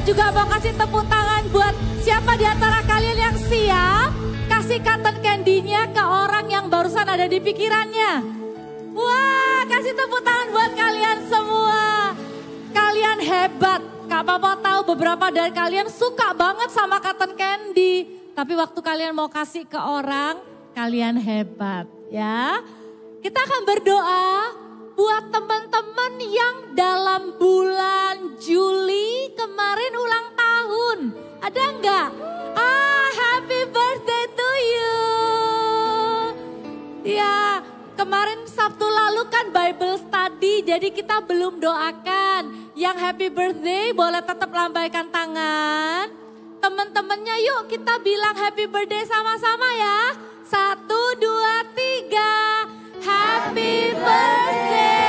juga mau kasih tepuk tangan buat siapa di antara kalian yang siap kasih cotton candy-nya ke orang yang barusan ada di pikirannya. Wah, kasih tepuk tangan buat kalian semua. Kalian hebat. Kak Papa tahu beberapa dari kalian suka banget sama cotton candy. Tapi waktu kalian mau kasih ke orang, kalian hebat ya. Kita akan berdoa buat teman-teman yang dalam bulan Juli kemarin ulang tahun. Ada enggak? Happy birthday to you. Ya, kemarin Sabtu lalu kan Bible study, jadi kita belum doakan. Yang happy birthday boleh tetap lambaikan tangan. Teman-temannya yuk kita bilang happy birthday sama-sama ya. 1, 2, 3. Happy birthday.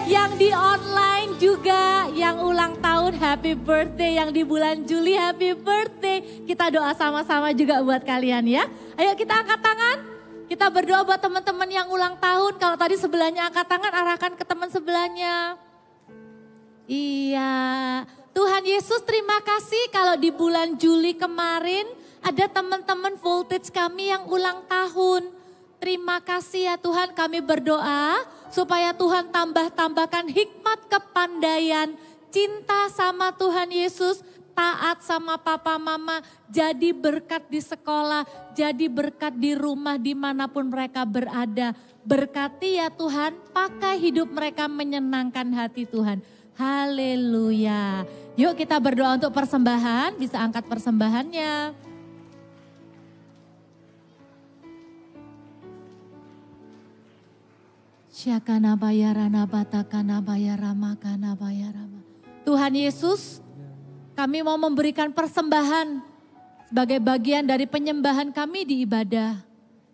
Yang di online juga yang ulang tahun happy birthday. Yang di bulan Juli happy birthday. Kita doa sama-sama juga buat kalian ya. Ayo kita angkat tangan. Kita berdoa buat teman-teman yang ulang tahun. Kalau tadi sebelahnya angkat tangan, arahkan ke teman sebelahnya. Iya. Tuhan Yesus terima kasih kalau di bulan Juli kemarin ada teman-teman voltage kami yang ulang tahun. Terima kasih ya Tuhan, kami berdoa supaya Tuhan tambahkan hikmat, kepandaian, cinta sama Tuhan Yesus, taat sama papa mama, jadi berkat di sekolah, jadi berkat di rumah dimanapun mereka berada. Berkati ya Tuhan, pakai hidup mereka menyenangkan hati Tuhan. Haleluya. Yuk kita berdoa untuk persembahan, bisa angkat persembahannya. Tuhan Yesus, kami mau memberikan persembahan sebagai bagian dari penyembahan kami di ibadah.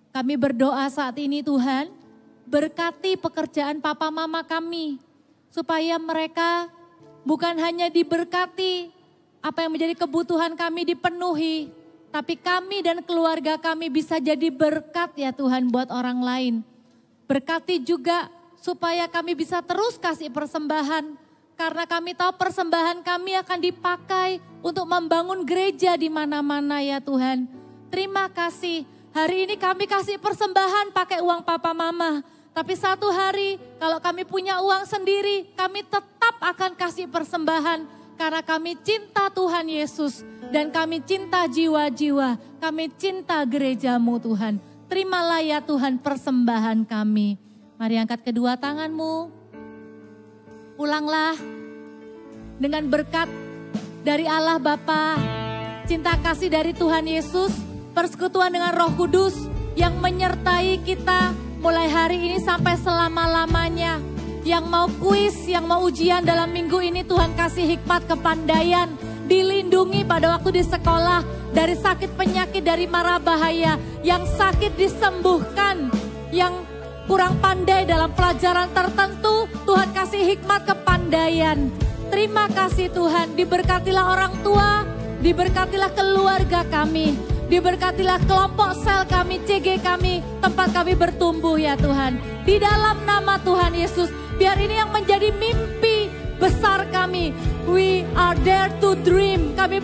Kami berdoa saat ini Tuhan, berkati pekerjaan papa mama kami, supaya mereka bukan hanya diberkati, apa yang menjadi kebutuhan kami dipenuhi, tapi kami dan keluarga kami bisa jadi berkat ya Tuhan buat orang lain. Berkati juga supaya kami bisa terus kasih persembahan. Karena kami tahu persembahan kami akan dipakai untuk membangun gereja di mana-mana ya Tuhan. Terima kasih. Hari ini kami kasih persembahan pakai uang papa mama. Tapi satu hari kalau kami punya uang sendiri, kami tetap akan kasih persembahan. Karena kami cinta Tuhan Yesus dan kami cinta jiwa-jiwa. Kami cinta gerejamu Tuhan. Terimalah ya Tuhan persembahan kami. Mari angkat kedua tanganmu. Pulanglah dengan berkat dari Allah Bapa, cinta kasih dari Tuhan Yesus, persekutuan dengan Roh Kudus yang menyertai kita mulai hari ini sampai selama-lamanya. Yang mau kuis, yang mau ujian dalam minggu ini Tuhan kasih hikmat, kepandaian, dilindungi pada waktu di sekolah dari sakit penyakit, dari mara bahaya, yang sakit disembuhkan, yang kurang pandai dalam pelajaran tertentu, Tuhan kasih hikmat, kepandaian. Terima kasih Tuhan, diberkatilah orang tua, diberkatilah keluarga kami, diberkatilah kelompok sel kami, CG kami, tempat kami bertumbuh ya Tuhan. Di dalam nama Tuhan Yesus, biar ini yang menjadi mimpi besar kami. We are dare to dream. Kami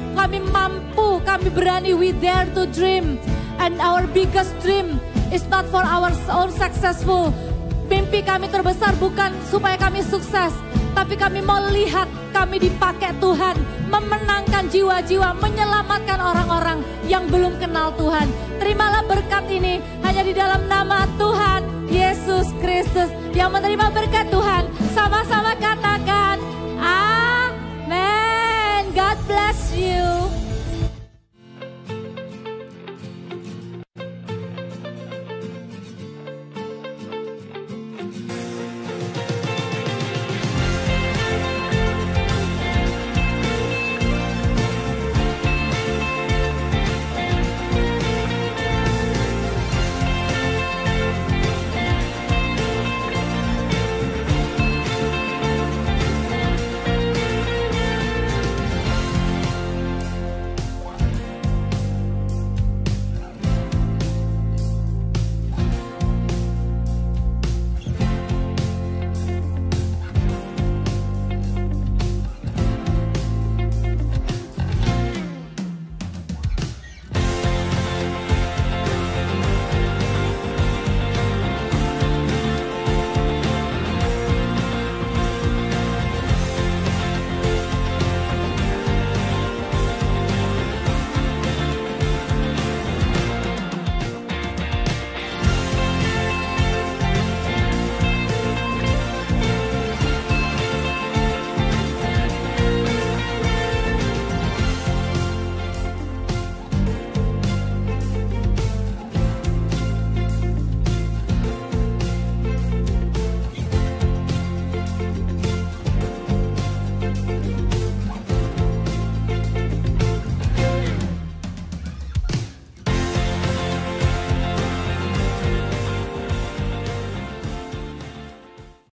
mampu, kami berani, we dare to dream. And our biggest dream is not for our own successful. Mimpi kami terbesar bukan supaya kami sukses, tapi kami mau lihat kami dipakai Tuhan, memenangkan jiwa-jiwa, menyelamatkan orang-orang yang belum kenal Tuhan. Terimalah berkat ini hanya di dalam nama Tuhan Yesus Kristus. Yang menerima berkat Tuhan